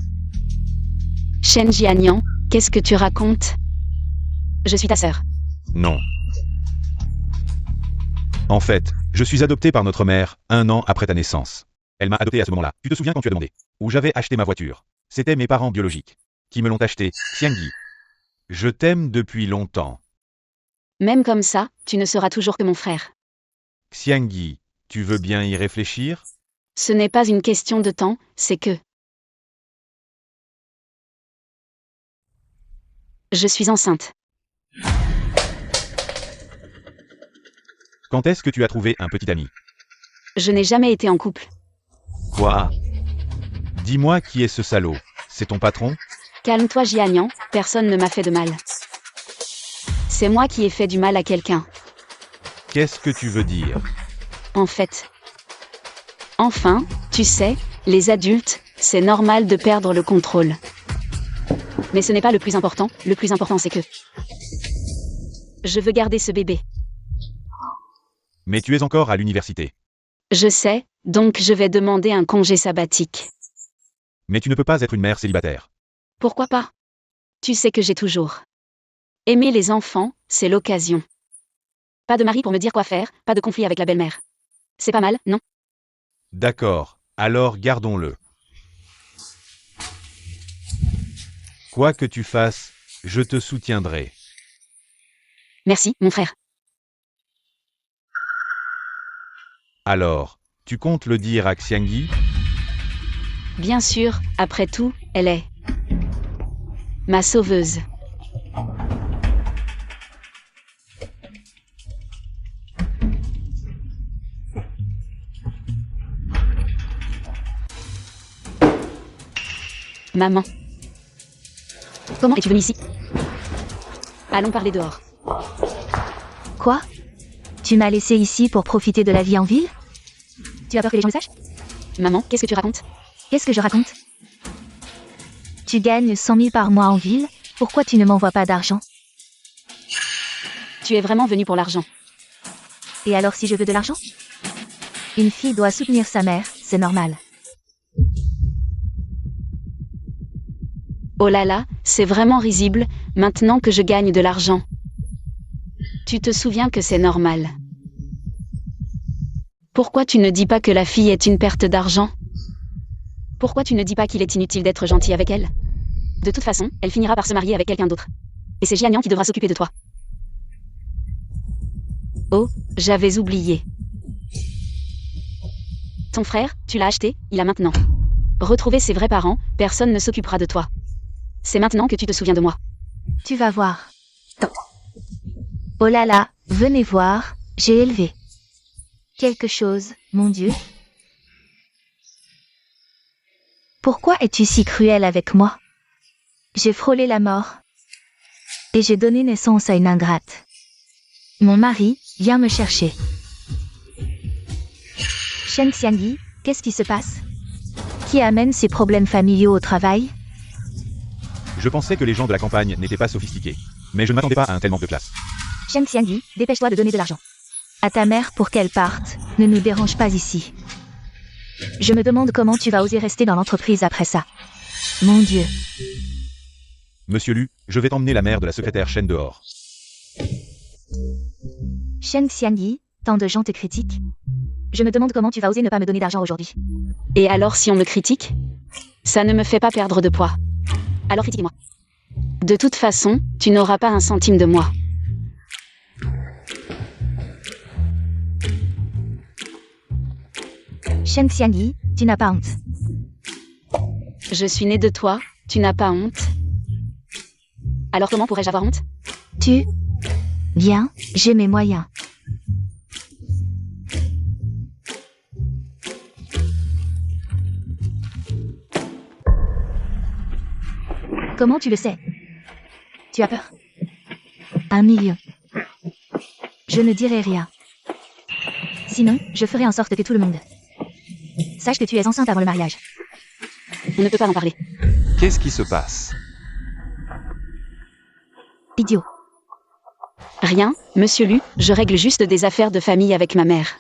Shen Jianian, qu'est-ce que tu racontes? Je suis ta sœur. Non. En fait, je suis adopté par notre mère, 1 an après ta naissance. Elle m'a adopté à ce moment-là. Tu te souviens quand tu as demandé? Où j'avais acheté ma voiture. C'était mes parents biologiques qui me l'ont acheté, Xiangyi. Je t'aime depuis longtemps. Même comme ça, tu ne seras toujours que mon frère. Xiangyi, tu veux bien y réfléchir? Ce n'est pas une question de temps, c'est que... Je suis enceinte. Quand est-ce que tu as trouvé un petit ami? Je n'ai jamais été en couple. Quoi? Dis-moi qui est ce salaud? C'est ton patron? Calme-toi Jianian, personne ne m'a fait de mal. C'est moi qui ai fait du mal à quelqu'un. Qu'est-ce que tu veux dire? En fait. Enfin, tu sais, les adultes, c'est normal de perdre le contrôle. Mais ce n'est pas le plus important c'est que... Je veux garder ce bébé. Mais tu es encore à l'université. Je sais, donc je vais demander un congé sabbatique. Mais tu ne peux pas être une mère célibataire. Pourquoi pas? Tu sais que j'ai toujours. Aimer les enfants, c'est l'occasion. Pas de mari pour me dire quoi faire, pas de conflit avec la belle-mère. C'est pas mal, non? D'accord, alors gardons-le. Quoi que tu fasses, je te soutiendrai. Merci, mon frère. Alors, tu comptes le dire à Xiangyi? Bien sûr, après tout, elle est... ma sauveuse. Maman. Comment es-tu venue ici? Allons parler dehors. Quoi? Tu m'as laissé ici pour profiter de la vie en ville? Tu as peur que les gens le sachent? Maman, qu'est-ce que tu racontes? Qu'est-ce que je raconte? Tu gagnes 100 000 par mois en ville, pourquoi tu ne m'envoies pas d'argent? Tu es vraiment venue pour l'argent. Et alors si je veux de l'argent? Une fille doit soutenir sa mère, c'est normal. Oh là là, c'est vraiment risible, maintenant que je gagne de l'argent. Tu te souviens que c'est normal. Pourquoi tu ne dis pas que la fille est une perte d'argent? Pourquoi tu ne dis pas qu'il est inutile d'être gentil avec elle? De toute façon, elle finira par se marier avec quelqu'un d'autre. Et c'est Jianian qui devra s'occuper de toi. Oh, j'avais oublié. Ton frère, tu l'as acheté, il a maintenant retrouvé ses vrais parents, personne ne s'occupera de toi. C'est maintenant que tu te souviens de moi. Tu vas voir. Oh là là, venez voir, j'ai élevé quelque chose, mon Dieu. Pourquoi es-tu si cruel avec moi? J'ai frôlé la mort. Et j'ai donné naissance à une ingrate. Mon mari vient me chercher. Shen Xiangyi, qu'est-ce qui se passe? Qui amène ces problèmes familiaux au travail? Je pensais que les gens de la campagne n'étaient pas sophistiqués. Mais je ne m'attendais pas à un tel manque de classe. Shen Xiangyi, dépêche-toi de donner de l'argent à ta mère pour qu'elle parte, ne nous dérange pas ici. Je me demande comment tu vas oser rester dans l'entreprise après ça. Mon Dieu. Monsieur Lu, je vais t'emmener la mère de la secrétaire Shen dehors. Shen Xiangyi, tant de gens te critiquent. Je me demande comment tu vas oser ne pas me donner d'argent aujourd'hui. Et alors si on me critique? Ça ne me fait pas perdre de poids. Alors critiquez-moi. De toute façon, tu n'auras pas un centime de moi. Shen Xiangyi, tu n'as pas honte. Je suis née de toi, tu n'as pas honte. Alors comment pourrais-je avoir honte? Bien, j'ai mes moyens. Comment tu le sais? Tu as peur? 1 million. Je ne dirai rien. Sinon, je ferai en sorte que tout le monde sache que tu es enceinte avant le mariage. On ne peut pas en parler. Qu'est-ce qui se passe? Idiot. Rien, monsieur Lu, je règle juste des affaires de famille avec ma mère.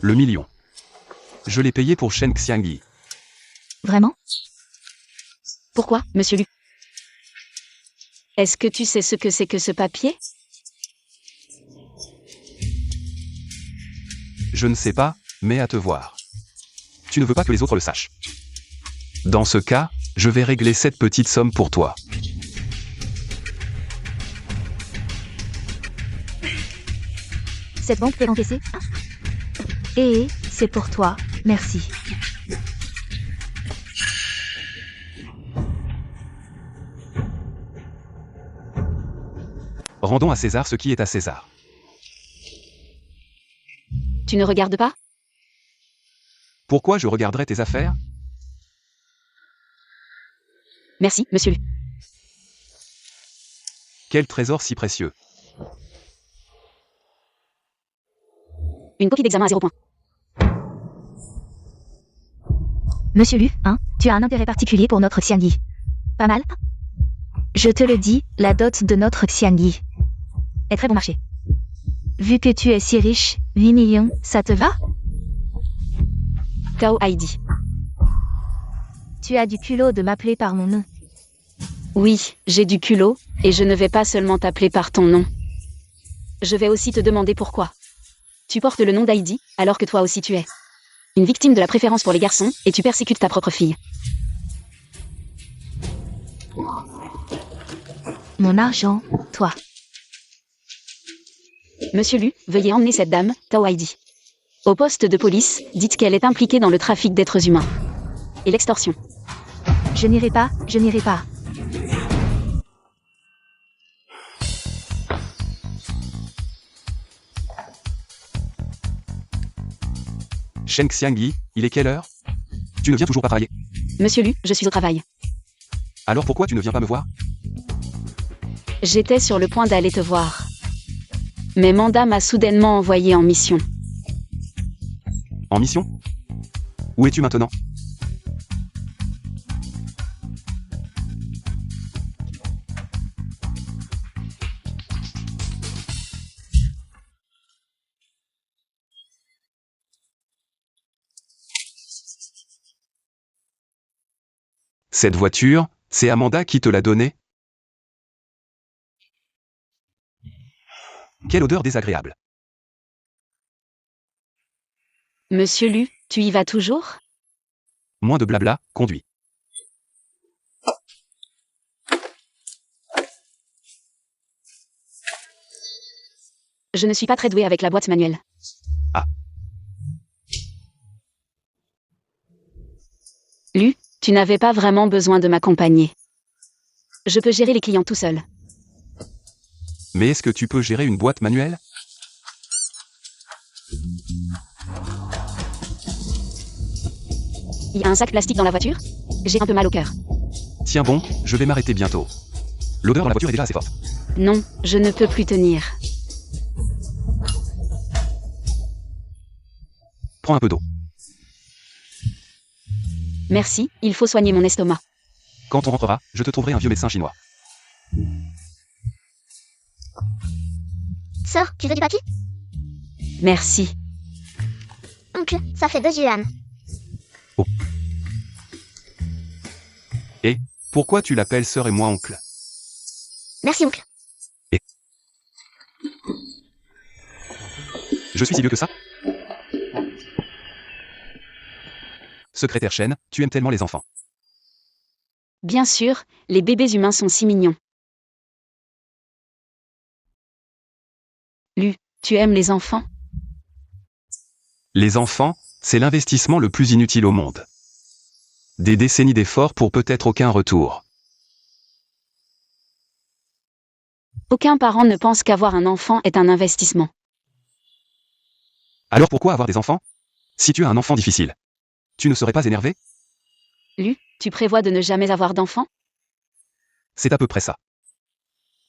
Le million. Je l'ai payé pour Shen Xiangyi. Vraiment? Pourquoi, monsieur Lu? Est-ce que tu sais ce que c'est que ce papier? Je ne sais pas, mais à te voir. Tu ne veux pas que les autres le sachent. Dans ce cas, je vais régler cette petite somme pour toi. Cette banque peut encaisser? Et c'est pour toi, merci. Rendons à César ce qui est à César. Tu ne regardes pas? Pourquoi je regarderais tes affaires? Merci, monsieur Lu. Quel trésor si précieux. Une copie d'examen à 0 point. Monsieur Lu, hein, tu as un intérêt particulier pour notre Xiangyi. Pas mal? Je te le dis, la dot de notre Xiangyi est très bon marché. Vu que tu es si riche, 8 millions, ça te va? Tao Heidi. Tu as du culot de m'appeler par mon nom. Oui, j'ai du culot, et je ne vais pas seulement t'appeler par ton nom. Je vais aussi te demander pourquoi. Tu portes le nom d'Heidi, alors que toi aussi tu es une victime de la préférence pour les garçons, et tu persécutes ta propre fille. Mon argent, toi. Monsieur Lu, veuillez emmener cette dame, Tao Heidi. Au poste de police, dites qu'elle est impliquée dans le trafic d'êtres humains. Et l'extorsion. Je n'irai pas, je n'irai pas. Shen Xiangyi, il est quelle heure? Tu ne viens toujours pas travailler. Monsieur Lu, je suis au travail. Alors pourquoi tu ne viens pas me voir? J'étais sur le point d'aller te voir. Mais Manda m'a soudainement envoyé en mission. En mission? Où es-tu maintenant? Cette voiture, c'est Amanda qui te l'a donnée? Quelle odeur désagréable. Monsieur Lu, tu y vas toujours? Moins de blabla, conduis. Je ne suis pas très douée avec la boîte manuelle. Ah. Lu, tu n'avais pas vraiment besoin de m'accompagner. Je peux gérer les clients tout seul. Mais est-ce que tu peux gérer une boîte manuelle? Il y a un sac plastique dans la voiture? J'ai un peu mal au cœur. Tiens bon, je vais m'arrêter bientôt. L'odeur dans la voiture est déjà assez forte. Non, je ne peux plus tenir. Prends un peu d'eau. Merci, il faut soigner mon estomac. Quand on rentrera, je te trouverai un vieux médecin chinois. Sœur, tu veux du papier? Merci. Oncle, ça fait 2 yuan. Et, pourquoi tu l'appelles sœur et moi oncle? Merci, oncle. Je suis si vieux que ça? Secrétaire Shen, tu aimes tellement les enfants. Bien sûr, les bébés humains sont si mignons. Lu, tu aimes les enfants? Les enfants, c'est l'investissement le plus inutile au monde. Des décennies d'efforts pour peut-être aucun retour. Aucun parent ne pense qu'avoir un enfant est un investissement. Alors pourquoi avoir des enfants? Si tu as un enfant difficile, tu ne serais pas énervé? Lu, tu prévois de ne jamais avoir d'enfant? C'est à peu près ça.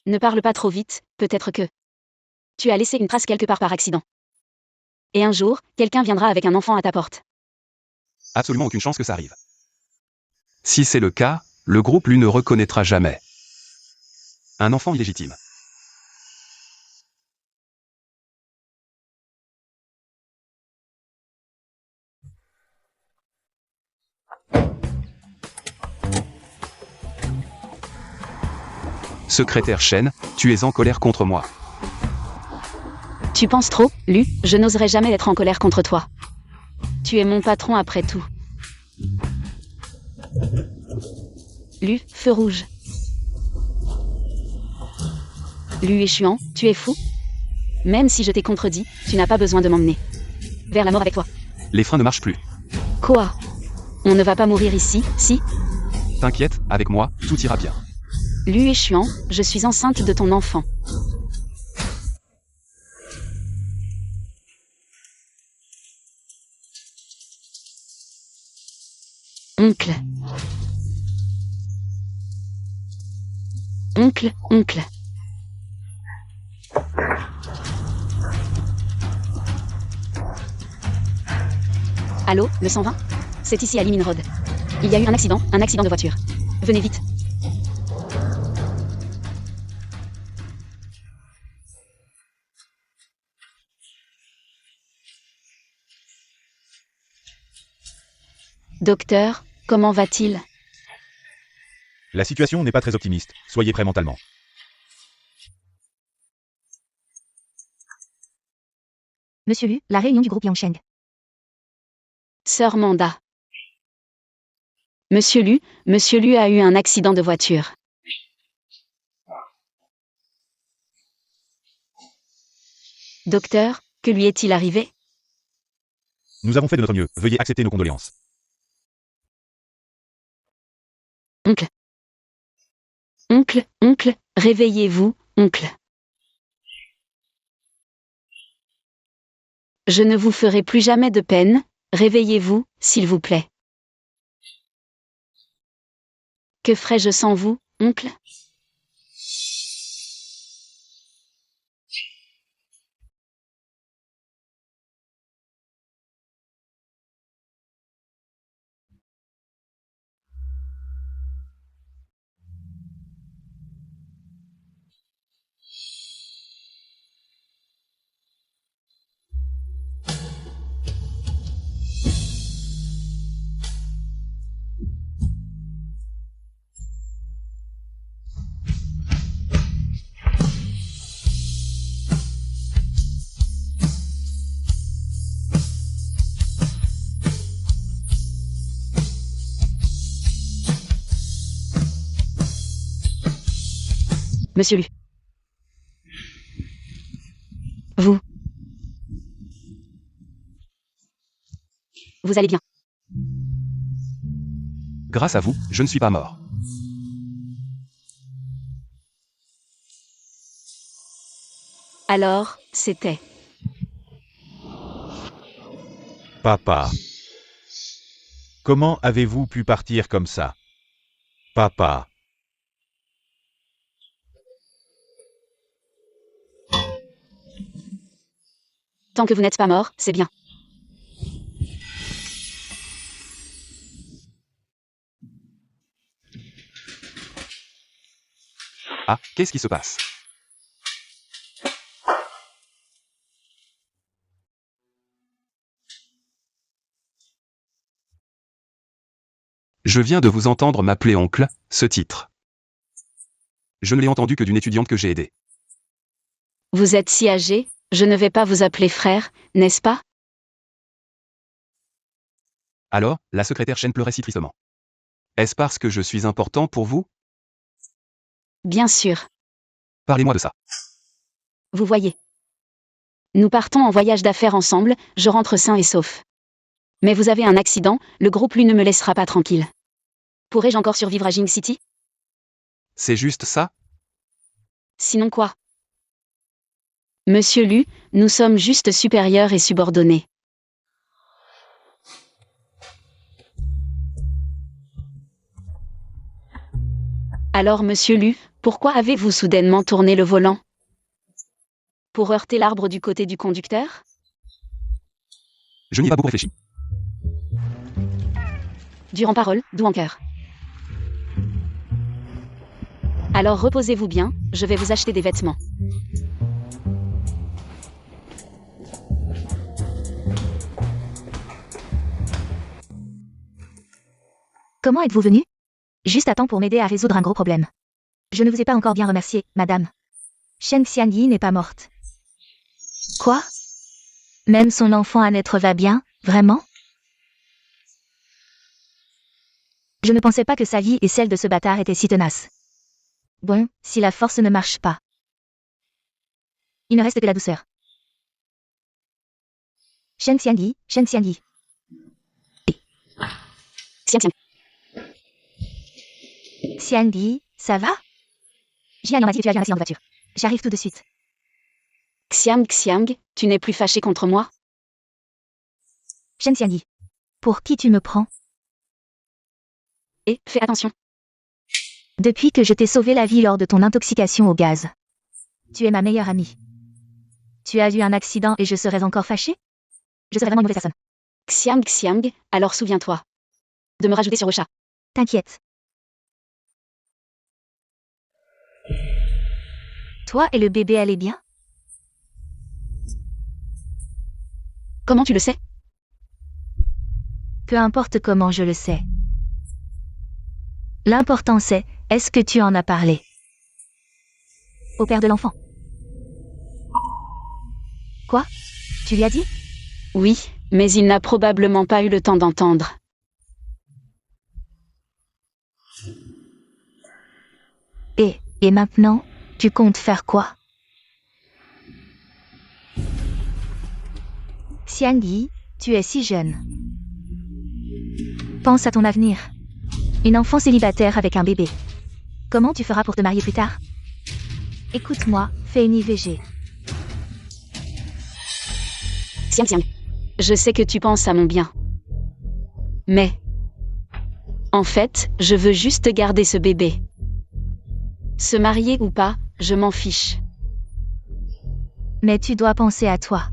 Ne parle pas trop vite, peut-être que tu as laissé une trace quelque part par accident. Et un jour, quelqu'un viendra avec un enfant à ta porte. Absolument aucune chance que ça arrive. Si c'est le cas, le groupe lui ne reconnaîtra jamais. Un enfant illégitime. Secrétaire Shen, tu es en colère contre moi. Tu penses trop, Lu, je n'oserais jamais être en colère contre toi. Tu es mon patron après tout. Lu, feu rouge. Lu échuant, tu es fou? Même si je t'ai contredit, tu n'as pas besoin de m'emmener vers la mort avec toi. Les freins ne marchent plus. Quoi? On ne va pas mourir ici, si? T'inquiète, avec moi, tout ira bien. Lu et Chuan, je suis enceinte de ton enfant. Oncle. Oncle, oncle. Allô, le 120? C'est ici à Limin Road. Il y a eu un accident de voiture. Venez vite. Docteur, comment va-t-il? La situation n'est pas très optimiste. Soyez prêt mentalement. Monsieur Lu, la réunion du groupe Yangsheng. Sœur Manda. Monsieur Lu a eu un accident de voiture. Docteur, que lui est-il arrivé? Nous avons fait de notre mieux. Veuillez accepter nos condoléances. Oncle. Oncle, réveillez-vous, oncle. Je ne vous ferai plus jamais de peine, réveillez-vous, s'il vous plaît. Que ferais-je sans vous, oncle? Monsieur Lu. Vous allez bien. Grâce à vous, je ne suis pas mort. Alors, c'était. Papa. Comment avez-vous pu partir comme ça? Papa. Tant que vous n'êtes pas mort, c'est bien. Ah, qu'est-ce qui se passe? Je viens de vous entendre m'appeler oncle, ce titre. Je ne l'ai entendu que d'une étudiante que j'ai aidée. Vous êtes si âgé, je ne vais pas vous appeler frère, n'est-ce pas? Alors, la secrétaire Chen pleurait si tristement. Est-ce parce que je suis important pour vous? Bien sûr. Parlez-moi de ça. Vous voyez. Nous partons en voyage d'affaires ensemble, je rentre sain et sauf. Mais vous avez un accident, le groupe Lu ne me laissera pas tranquille. Pourrais-je encore survivre à Jing City? C'est juste ça? Sinon quoi? Monsieur Lu, nous sommes juste supérieurs et subordonnés. Alors monsieur Lu, pourquoi avez-vous soudainement tourné le volant? Pour heurter l'arbre du côté du conducteur? Je n'y ai pas beaucoup réfléchi. Dur en parole, doux en cœur. Alors reposez-vous bien, je vais vous acheter des vêtements. Comment êtes-vous venu? Juste à temps pour m'aider à résoudre un gros problème. Je ne vous ai pas encore bien remercié, madame. Shen Xianyi n'est pas morte. Quoi? Même son enfant à naître va bien, vraiment? Je ne pensais pas que sa vie et celle de ce bâtard étaient si tenaces. Bon, si la force ne marche pas. Il ne reste que la douceur. Shen Xiangyi, Shen Xiangyi. Xiang Xiang. Xiangyi, ça va? Jian m'a dit que tu as eu un accident de voiture. J'arrive tout de suite. Xiang Xiang, tu n'es plus fâché contre moi? Shen Xiangyi. Pour qui tu me prends? Et fais attention. Depuis que je t'ai sauvé la vie lors de ton intoxication au gaz. Tu es ma meilleure amie. Tu as eu un accident et je serais encore fâchée? Je serais vraiment une mauvaise personne. Xiang Xiang, alors souviens-toi de me rajouter sur le chat. T'inquiète. Toi et le bébé allez bien? Comment tu le sais? Peu importe comment je le sais. L'important c'est, est-ce que tu en as parlé? Au père de l'enfant. Quoi? Tu lui as dit? Oui, mais il n'a probablement pas eu le temps d'entendre. Et maintenant, tu comptes faire quoi? Xiangyi, tu es si jeune. Pense à ton avenir. Une enfant célibataire avec un bébé. Comment tu feras pour te marier plus tard? Écoute-moi, fais une IVG. Xiang Xiang. Je sais que tu penses à mon bien. Mais... en fait, je veux juste garder ce bébé. Se marier ou pas, je m'en fiche. Mais tu dois penser à toi.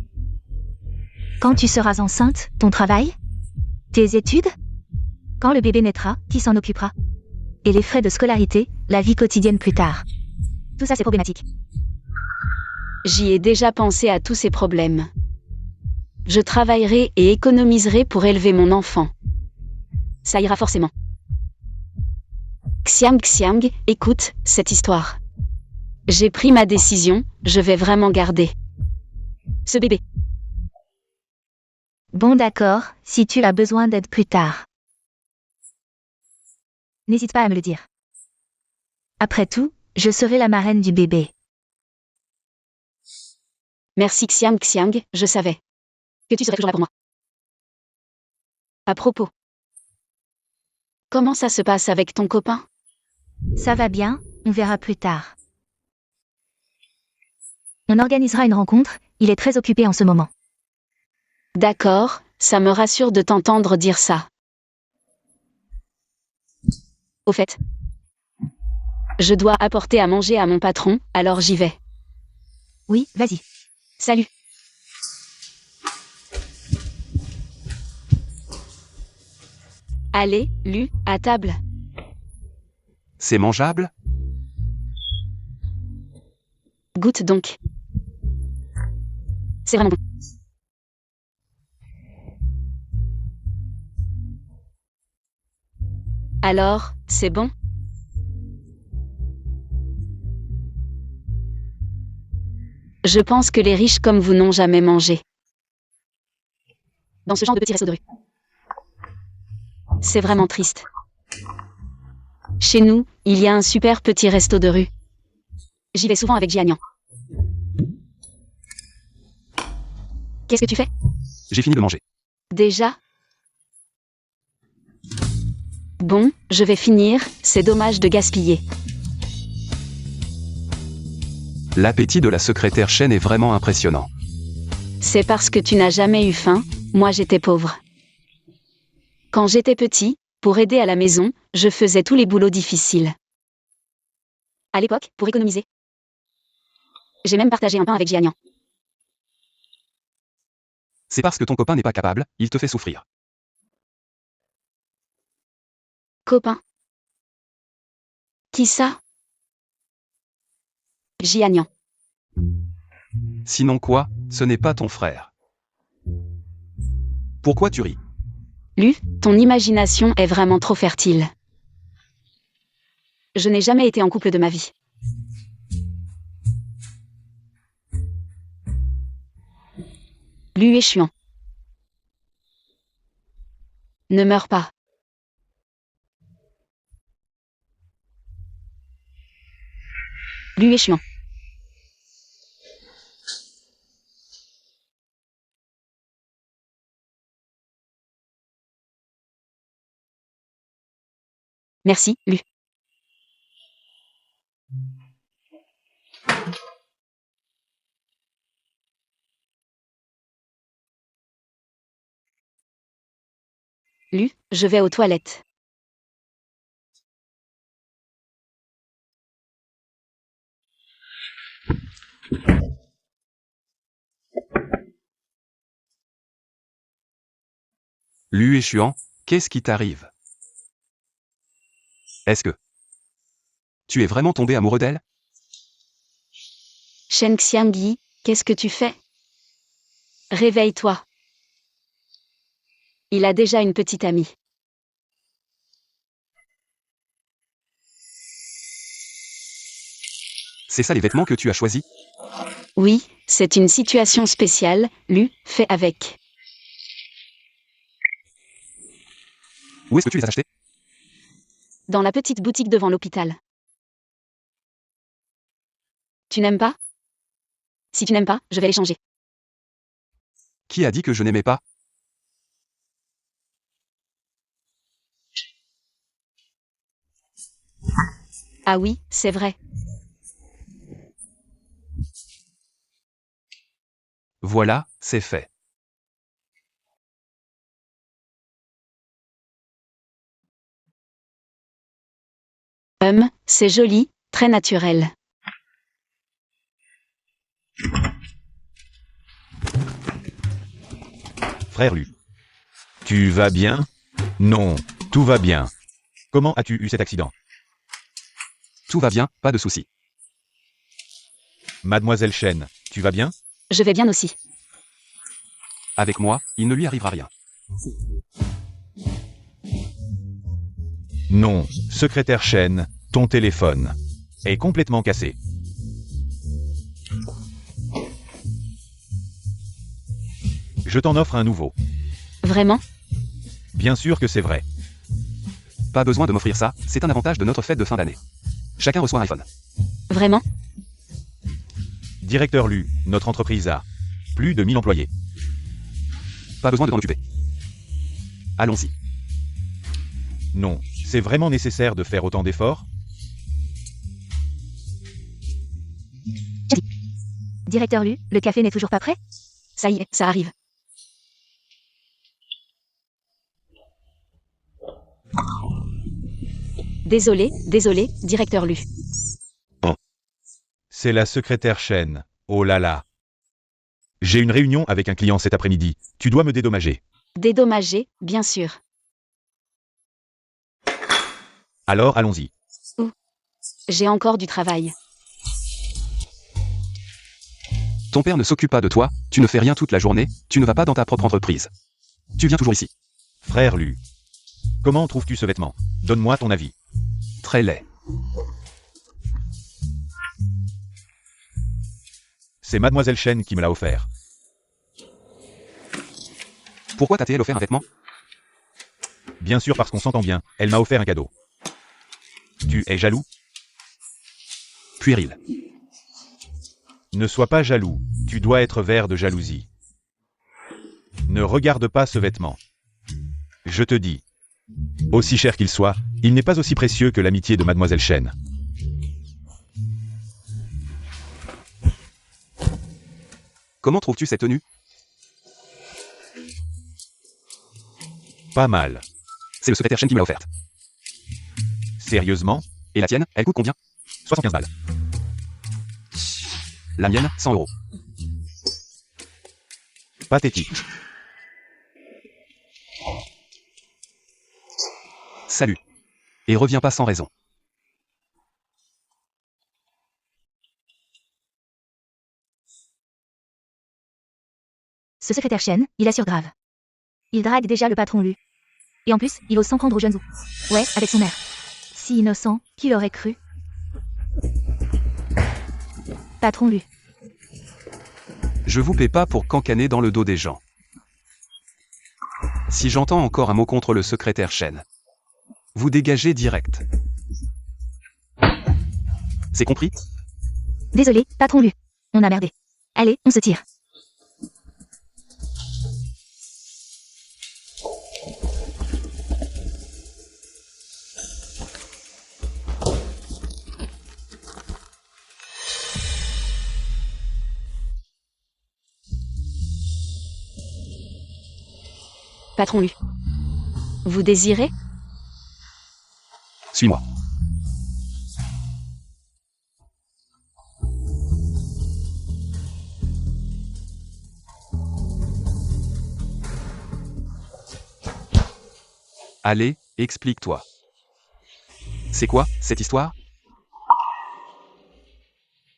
Quand tu seras enceinte, ton travail? Tes études? Quand le bébé naîtra, qui s'en occupera? Et les frais de scolarité, la vie quotidienne plus tard. Tout ça c'est problématique. J'y ai déjà pensé à tous ces problèmes. Je travaillerai et économiserai pour élever mon enfant. Ça ira forcément. Xiang Xiang, écoute, cette histoire. J'ai pris ma décision, je vais vraiment garder ce bébé. Bon d'accord, si tu as besoin d'aide plus tard. N'hésite pas à me le dire. Après tout, je serai la marraine du bébé. Merci Xiang Xiang, je savais que tu serais toujours là pour moi. À propos, comment ça se passe avec ton copain? Ça va bien, on verra plus tard. On organisera une rencontre, il est très occupé en ce moment. D'accord, ça me rassure de t'entendre dire ça. Au fait, je dois apporter à manger à mon patron, alors j'y vais. Oui, vas-y. Salut. Allez, Lu, à table. C'est mangeable? Goûte donc. C'est vraiment bon. Alors, c'est bon? Je pense que les riches comme vous n'ont jamais mangé dans ce genre de petits restos de rue. C'est vraiment triste. Chez nous, il y a un super petit resto de rue. J'y vais souvent avec Jianian. Qu'est-ce que tu fais? J'ai fini de manger. Déjà? Bon, je vais finir, c'est dommage de gaspiller. L'appétit de la secrétaire Shen est vraiment impressionnant. C'est parce que tu n'as jamais eu faim, moi j'étais pauvre. Quand j'étais petit, pour aider à la maison, je faisais tous les boulots difficiles. À l'époque, pour économiser. J'ai même partagé un pain avec Jianian. C'est parce que ton copain n'est pas capable, il te fait souffrir. Copain. Qui ça? Jianian. Sinon quoi, ce n'est pas ton frère. Pourquoi tu ris? Lu, ton imagination est vraiment trop fertile. Je n'ai jamais été en couple de ma vie. Lu est chiant. Ne meurs pas. Lu est chiant. Merci, Lu. Lu, je vais aux toilettes. Lu et Chuan, qu'est-ce qui t'arrive? Est-ce que tu es vraiment tombé amoureux d'elle? Shen Xiangyi, qu'est-ce que tu fais? Réveille-toi. Il a déjà une petite amie. C'est ça les vêtements que tu as choisis? Oui, c'est une situation spéciale, Lu, fais avec. Où est-ce que tu les as achetés? Dans la petite boutique devant l'hôpital. Tu n'aimes pas? Si tu n'aimes pas, je vais les changer. Qui a dit que je n'aimais pas? Ah oui, c'est vrai. Voilà, c'est fait. C'est joli, très naturel. Frère Lu. Tu vas bien? Non, tout va bien. Comment as-tu eu cet accident? Tout va bien, pas de soucis. Mademoiselle Shen, tu vas bien? Je vais bien aussi. Avec moi, il ne lui arrivera rien. Non, secrétaire Shen, ton téléphone est complètement cassé. Je t'en offre un nouveau. Vraiment? Bien sûr que c'est vrai. Pas besoin de m'offrir ça, c'est un avantage de notre fête de fin d'année. Chacun reçoit un iPhone. Vraiment? Directeur Lu, notre entreprise a plus de 1000 employés. Pas besoin de t'en occuper. Allons-y. Non, c'est vraiment nécessaire de faire autant d'efforts? Directeur Lu, le café n'est toujours pas prêt? Ça y est, ça arrive. Désolé, directeur Lu. C'est la secrétaire Shen. Oh là là. J'ai une réunion avec un client cet après-midi. Tu dois me dédommager. Dédommagé, bien sûr. Alors allons-y. J'ai encore du travail. Ton père ne s'occupe pas de toi, tu ne fais rien toute la journée, tu ne vas pas dans ta propre entreprise. Tu viens toujours ici. Frère Lu. Comment trouves-tu ce vêtement? Donne-moi ton avis. Très laid. C'est Mademoiselle Shen qui me l'a offert. Pourquoi t'a-t-elle offert un vêtement? Bien sûr parce qu'on s'entend bien, elle m'a offert un cadeau. Tu es jaloux? Puéril. Ne sois pas jaloux, tu dois être vert de jalousie. Ne regarde pas ce vêtement. Je te dis. Aussi cher qu'il soit, il n'est pas aussi précieux que l'amitié de Mademoiselle Shen. Comment trouves-tu cette tenue? Pas mal. C'est le secrétaire Shen qui me l'a offerte. Sérieusement? Et la tienne, elle coûte combien? 75 balles. La mienne, 100 €. Pathétique. Salut. Et reviens pas sans raison. Ce secrétaire Shen, il assure grave. Il drague déjà le patron Lu. Et en plus, il ose s'en prendre aux jeunes ou. Ouais, avec son air. Si innocent, qui l'aurait cru? Patron Lu. Je vous paie pas pour cancaner dans le dos des gens. Si j'entends encore un mot contre le secrétaire Shen, vous dégagez direct. C'est compris? Désolé, patron Lu. On a merdé. Allez, on se tire. Patron Lu. Vous désirez? Suis-moi. Allez, explique-toi. C'est quoi, cette histoire?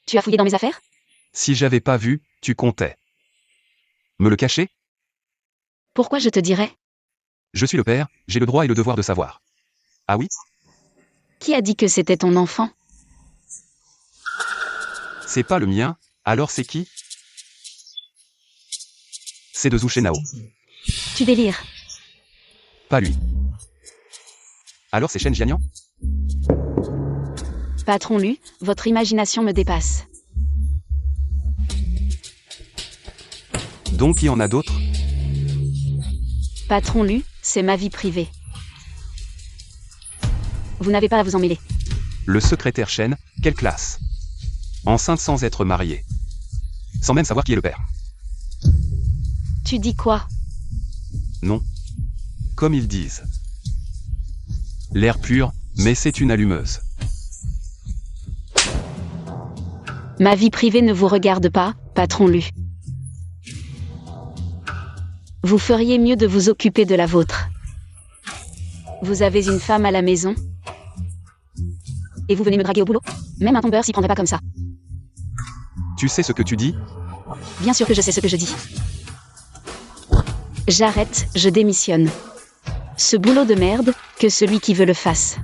Tu as fouillé dans mes affaires? Si j'avais pas vu, tu comptais. Me le cacher? Pourquoi je te dirais? Je suis le père, j'ai le droit et le devoir de savoir. Ah oui? Qui a dit que c'était ton enfant? C'est pas le mien, alors c'est qui? C'est de Zhu Shenao. Tu délires. Pas lui. Alors c'est Shen Jianian? Patron Lu, votre imagination me dépasse. Donc il y en a d'autres? Patron Lu, c'est ma vie privée. Vous n'avez pas à vous en mêler. Le secrétaire Shen, quelle classe? Enceinte sans être mariée. Sans même savoir qui est le père. Tu dis quoi? Non. Comme ils disent. L'air pur, mais c'est une allumeuse. Ma vie privée ne vous regarde pas, patron Lu. Vous feriez mieux de vous occuper de la vôtre. Vous avez une femme à la maison? Et vous venez me draguer au boulot? Même un tombeur s'y prendrait pas comme ça. Tu sais ce que tu dis? Bien sûr que je sais ce que je dis. J'arrête, je démissionne. Ce boulot de merde, que celui qui veut le fasse.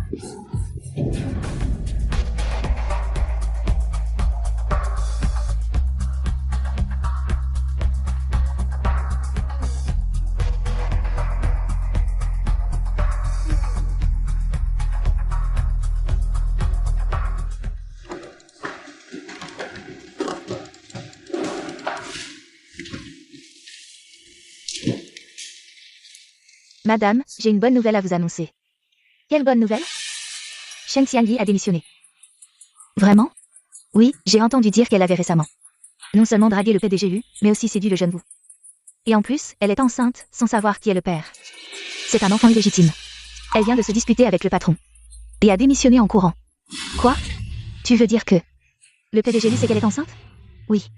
Madame, j'ai une bonne nouvelle à vous annoncer. Quelle bonne nouvelle? Shen Xiangyi a démissionné. Vraiment? Oui, j'ai entendu dire qu'elle avait récemment non seulement dragué le PDG Lu, mais aussi séduit le jeune Wu. Et en plus, elle est enceinte, sans savoir qui est le père. C'est un enfant illégitime. Elle vient de se disputer avec le patron. Et a démissionné en courant. Quoi? Tu veux dire que le PDG Lu sait qu'elle est enceinte? Oui.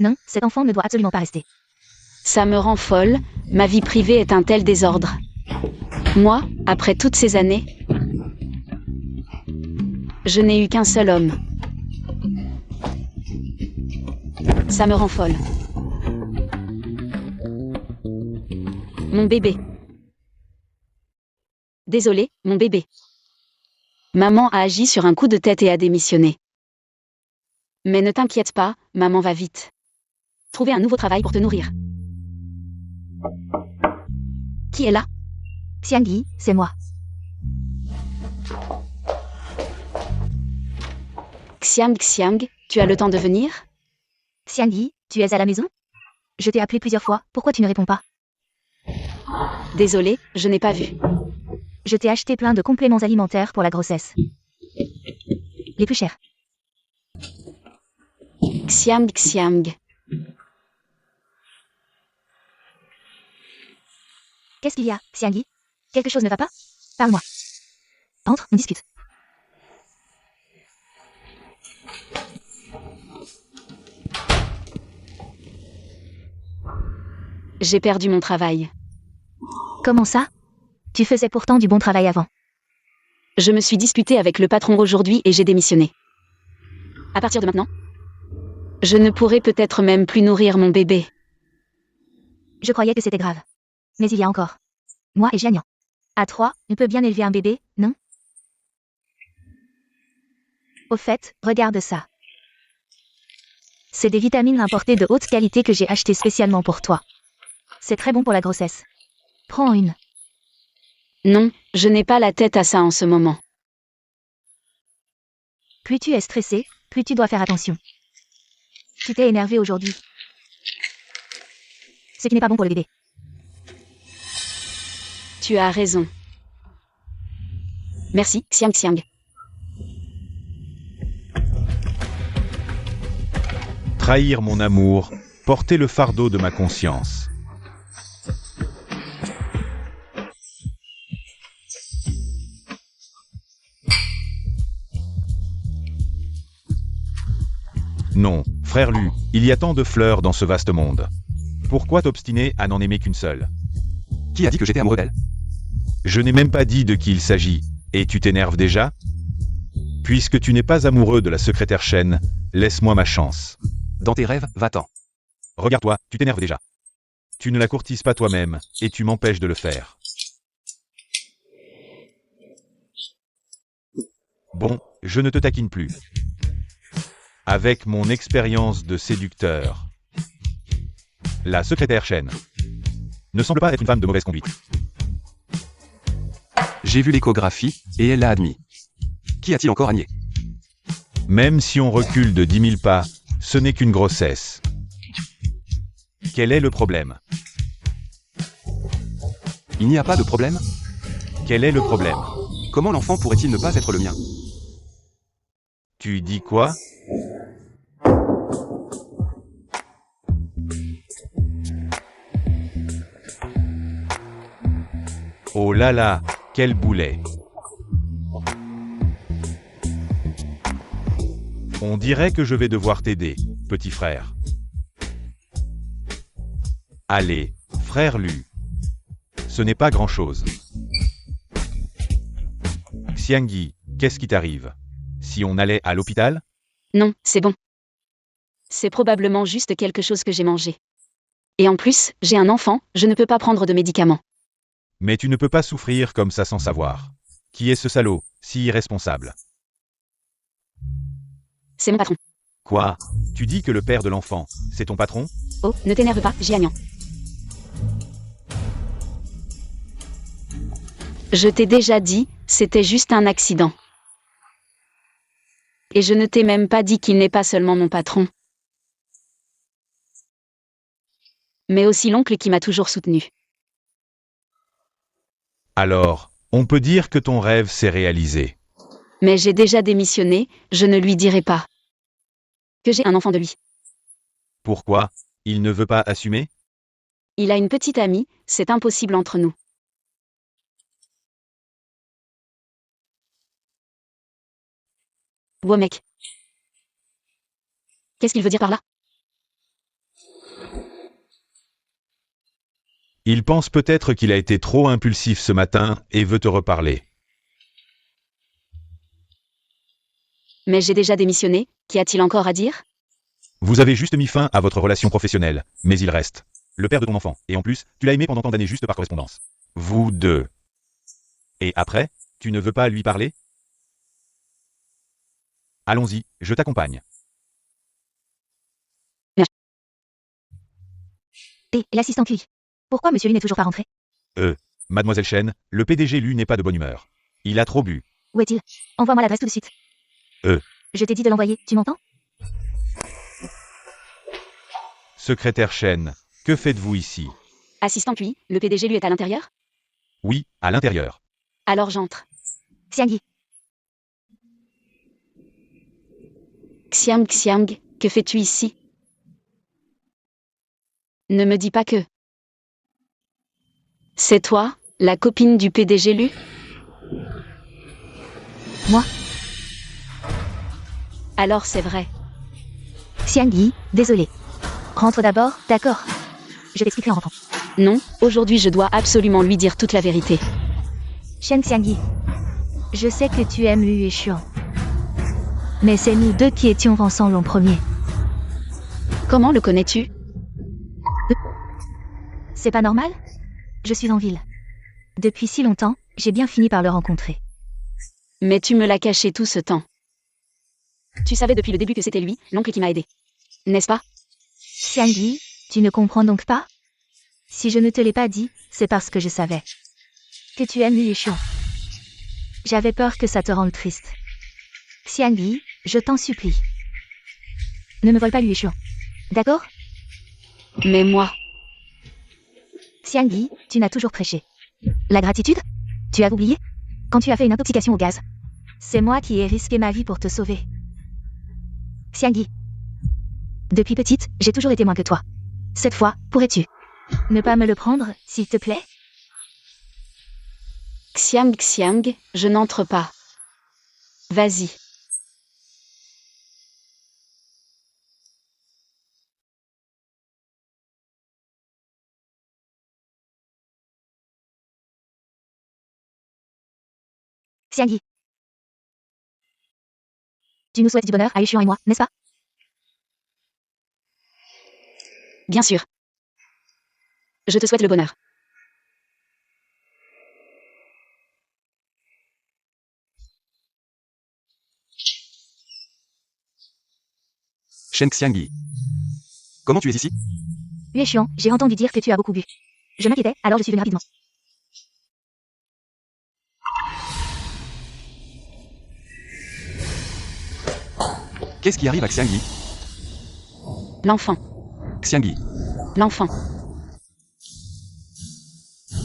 Non, cet enfant ne doit absolument pas rester. Ça me rend folle, ma vie privée est un tel désordre. Moi, après toutes ces années, je n'ai eu qu'un seul homme. Ça me rend folle. Mon bébé. Désolé, mon bébé. Maman a agi sur un coup de tête et a démissionné. Mais ne t'inquiète pas, maman va vite. Trouver un nouveau travail pour te nourrir. Qui est là? Xiangyi, c'est moi. Xiang, tu as le temps de venir? Xiangyi, tu es à la maison? Je t'ai appelé plusieurs fois, pourquoi tu ne réponds pas? Désolé, je n'ai pas vu. Je t'ai acheté plein de compléments alimentaires pour la grossesse. Les plus chers. Xiang. Qu'est-ce qu'il y a, Xiangyi? Quelque chose ne va pas? Parle-moi. Entre, on discute. J'ai perdu mon travail. Comment ça? Tu faisais pourtant du bon travail avant. Je me suis disputée avec le patron aujourd'hui et j'ai démissionné. À partir de maintenant, je ne pourrai peut-être même plus nourrir mon bébé. Je croyais que c'était grave. Mais il y a encore moi et Jianian. À 3, on peut bien élever un bébé, non? Au fait, regarde ça. C'est des vitamines importées de haute qualité que j'ai achetées spécialement pour toi. C'est très bon pour la grossesse. Prends une. Non, je n'ai pas la tête à ça en ce moment. Plus tu es stressé, plus tu dois faire attention. Tu t'es énervé aujourd'hui. Ce qui n'est pas bon pour le bébé. Tu as raison. Merci, Xiang. Trahir mon amour, Porter le fardeau de ma conscience. Non, frère Lu, il y a tant de fleurs dans ce vaste monde. Pourquoi t'obstiner à n'en aimer qu'une seule? Qui a dit que j'étais amoureux d'elle? Je n'ai même pas dit de qui il s'agit, et tu t'énerves déjà? Puisque tu n'es pas amoureux de la secrétaire Shen, laisse-moi ma chance. Dans tes rêves, va-t'en. Regarde-toi, tu t'énerves déjà. Tu ne la courtises pas toi-même, et tu m'empêches de le faire. Bon, je ne te taquine plus. Avec mon expérience de séducteur, la secrétaire Shen ne semble pas être une femme de mauvaise conduite. J'ai vu l'échographie, et elle l'a admis. Qui a-t-il encore à nier? Même si on recule de 10 000 pas, ce n'est qu'une grossesse. Quel est le problème? Il n'y a pas de problème? Quel est le problème? Comment l'enfant pourrait-il ne pas être le mien? Tu dis quoi? Oh là là, quel boulet! On dirait que je vais devoir t'aider, petit frère. Allez, frère Lu. Ce n'est pas grand-chose. Xiangyi, qu'est-ce qui t'arrive? Si on allait à l'hôpital? Non, c'est bon. C'est probablement juste quelque chose que j'ai mangé. Et en plus, j'ai un enfant, je ne peux pas prendre de médicaments. Mais tu ne peux pas souffrir comme ça sans savoir. Qui est ce salaud, si irresponsable? C'est mon patron. Quoi? Tu dis que le père de l'enfant, c'est ton patron? Oh, ne t'énerve pas, Jianyan. Je t'ai déjà dit, c'était juste un accident. Et je ne t'ai même pas dit qu'il n'est pas seulement mon patron, mais aussi l'oncle qui m'a toujours soutenu. Alors, on peut dire que ton rêve s'est réalisé. Mais j'ai déjà démissionné, je ne lui dirai pas que j'ai un enfant de lui. Pourquoi? Il ne veut pas assumer? Il a une petite amie, c'est impossible entre nous. Wow mec. Qu'est-ce qu'il veut dire par là? Il pense peut-être qu'il a été trop impulsif ce matin et veut te reparler. Mais j'ai déjà démissionné, qu'y a-t-il encore à dire? Vous avez juste mis fin à votre relation professionnelle, mais il reste le père de ton enfant, et en plus, tu l'as aimé pendant tant d'années juste par correspondance. Vous deux. Et après, tu ne veux pas lui parler? Allons-y, je t'accompagne. Et l'assistant QI. Pourquoi monsieur Lee n'est toujours pas rentré? Mademoiselle Shen, le PDG lui n'est pas de bonne humeur. Il a trop bu. Où est-il? Envoie-moi l'adresse tout de suite. Je t'ai dit de l'envoyer, tu m'entends? Secrétaire Shen, que faites-vous ici? Assistant QI, le PDG lui est à l'intérieur? Oui, à l'intérieur. Alors j'entre. Xiangyi. Xiang, que fais-tu ici? Ne me dis pas que... C'est toi, la copine du PDG Lu? Moi? Alors c'est vrai. Xiangyi, désolé. Rentre d'abord, d'accord? Je t'expliquerai en rentrant. Non, aujourd'hui je dois absolument lui dire toute la vérité. Shen Xiangyi. Je sais que tu aimes Lu et Xuan. Mais c'est nous deux qui étions ensemble en premier. Comment le connais-tu? C'est pas normal? Je suis en ville. Depuis si longtemps, j'ai bien fini par le rencontrer. Mais tu me l'as caché tout ce temps. Tu savais depuis le début que c'était lui, l'oncle qui m'a aidé. N'est-ce pas? Xiangyi, tu ne comprends donc pas? Si je ne te l'ai pas dit, c'est parce que je savais que tu aimes Lu et Xuan. J'avais peur que ça te rende triste. Xiangyi, je t'en supplie. Ne me vole pas Lu et Xuan. D'accord? Mais moi... Xiangyi, tu n'as toujours prêché. La gratitude? Tu as oublié? Quand tu as fait une intoxication au gaz. C'est moi qui ai risqué ma vie pour te sauver. Xiangyi. Depuis petite, j'ai toujours été moins que toi. Cette fois, pourrais-tu ne pas me le prendre, s'il te plaît? Xiang, je n'entre pas. Vas-y. Xiangyi. Tu nous souhaites du bonheur à Yushuan et moi, n'est-ce pas? Bien sûr. Je te souhaite le bonheur. Shen Xiangyi. Comment tu es ici? Yushuan, j'ai entendu dire que tu as beaucoup bu. Je m'inquiétais, alors je suis venu rapidement. Qu'est-ce qui arrive à Xiangyi? L'enfant. Xiangyi, L'enfant.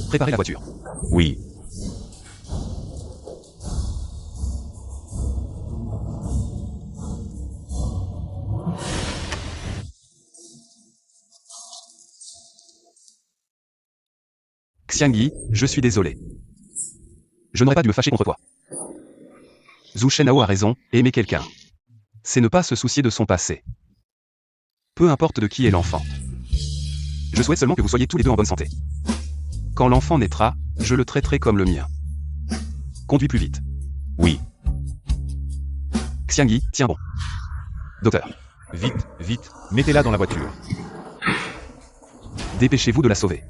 préparez la voiture. Oui. Xiangyi, je suis désolé. Je n'aurais pas dû me fâcher contre toi. Zhu Shenhao a raison, aimer quelqu'un, c'est ne pas se soucier de son passé. Peu importe de qui est l'enfant. Je souhaite seulement que vous soyez tous les deux en bonne santé. Quand l'enfant naîtra, je le traiterai comme le mien. Conduis plus vite. Oui. Xiangyi, tiens bon. Docteur, Vite, vite, mettez-la dans la voiture. dépêchez-vous de la sauver.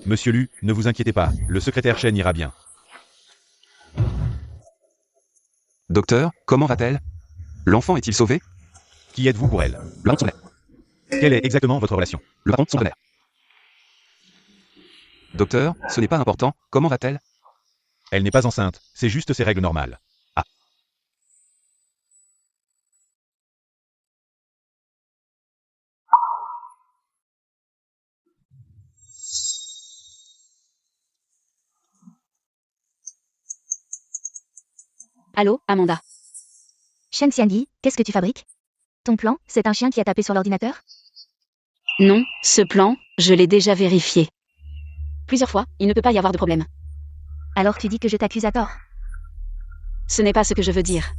Monsieur Lu, ne vous inquiétez pas, le secrétaire Shen ira bien. Docteur, comment va-t-elle? L'enfant est-il sauvé? Qui êtes-vous pour elle? Le patron de son père. Quelle est exactement votre relation? Le patron de son tonnerre. Docteur, ce n'est pas important, comment va-t-elle? Elle n'est pas enceinte, c'est juste ses règles normales. Ah. Allô, Amanda. Shen Xiangyi, qu'est-ce que tu fabriques? Ton plan, c'est un chien qui a tapé sur l'ordinateur? Non, ce plan, je l'ai déjà vérifié. Plusieurs fois, il ne peut pas y avoir de problème. Alors tu dis que je t'accuse à tort. Ce n'est pas ce que je veux dire.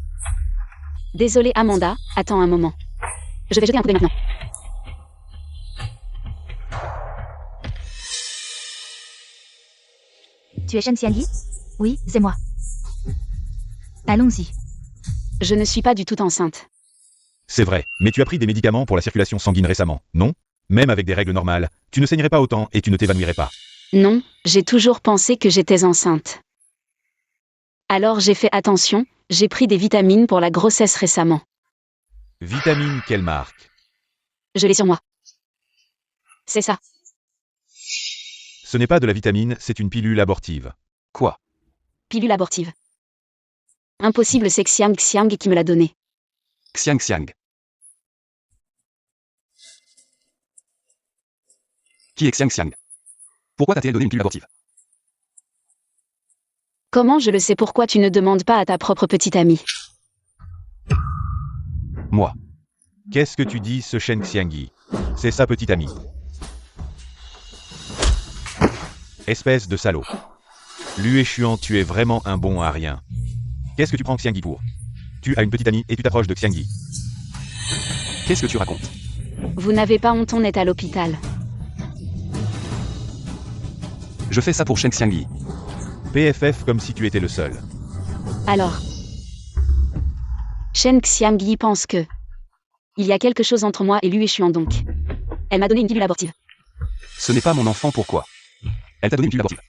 Désolée Amanda, attends un moment. Je vais jeter un coup d'œil maintenant. Tu es Shen Xiangyi? Oui, c'est moi. Allons-y. Je ne suis pas du tout enceinte. C'est vrai, mais tu as pris des médicaments pour la circulation sanguine récemment, non? Même avec des règles normales, tu ne saignerais pas autant et tu ne t'évanouirais pas. Non, j'ai toujours pensé que j'étais enceinte. Alors j'ai fait attention, j'ai pris des vitamines pour la grossesse récemment. Vitamine, quelle marque? Je l'ai sur moi. C'est ça. Ce n'est pas de la vitamine, c'est une pilule abortive. Quoi? Pilule abortive. Impossible, c'est Xiang qui me l'a donnée. Xiang. Qui est Xiang? Pourquoi t'a-t-elle donné une pilule abortive? Comment je le sais? Pourquoi tu ne demandes pas à ta propre petite amie? Moi. Qu'est-ce que tu dis, ce Shen Xiangyi? C'est sa petite amie. Espèce de salaud. Lu Échuan, tu es vraiment un bon à rien. Qu'est-ce que tu prends Xiangyi pour? Tu as une petite amie et tu t'approches de Xiangyi. Qu'est-ce que tu racontes? Vous n'avez pas honte, on est à l'hôpital. Je fais ça pour Shen Xiangyi. PFF comme si tu étais le seul. Alors. Shen Xiangyi pense que... Il y a quelque chose entre moi et lui et Chuan donc. Elle m'a donné une pilule abortive. Ce n'est pas mon enfant, pourquoi? Elle t'a donné une pilule abortive.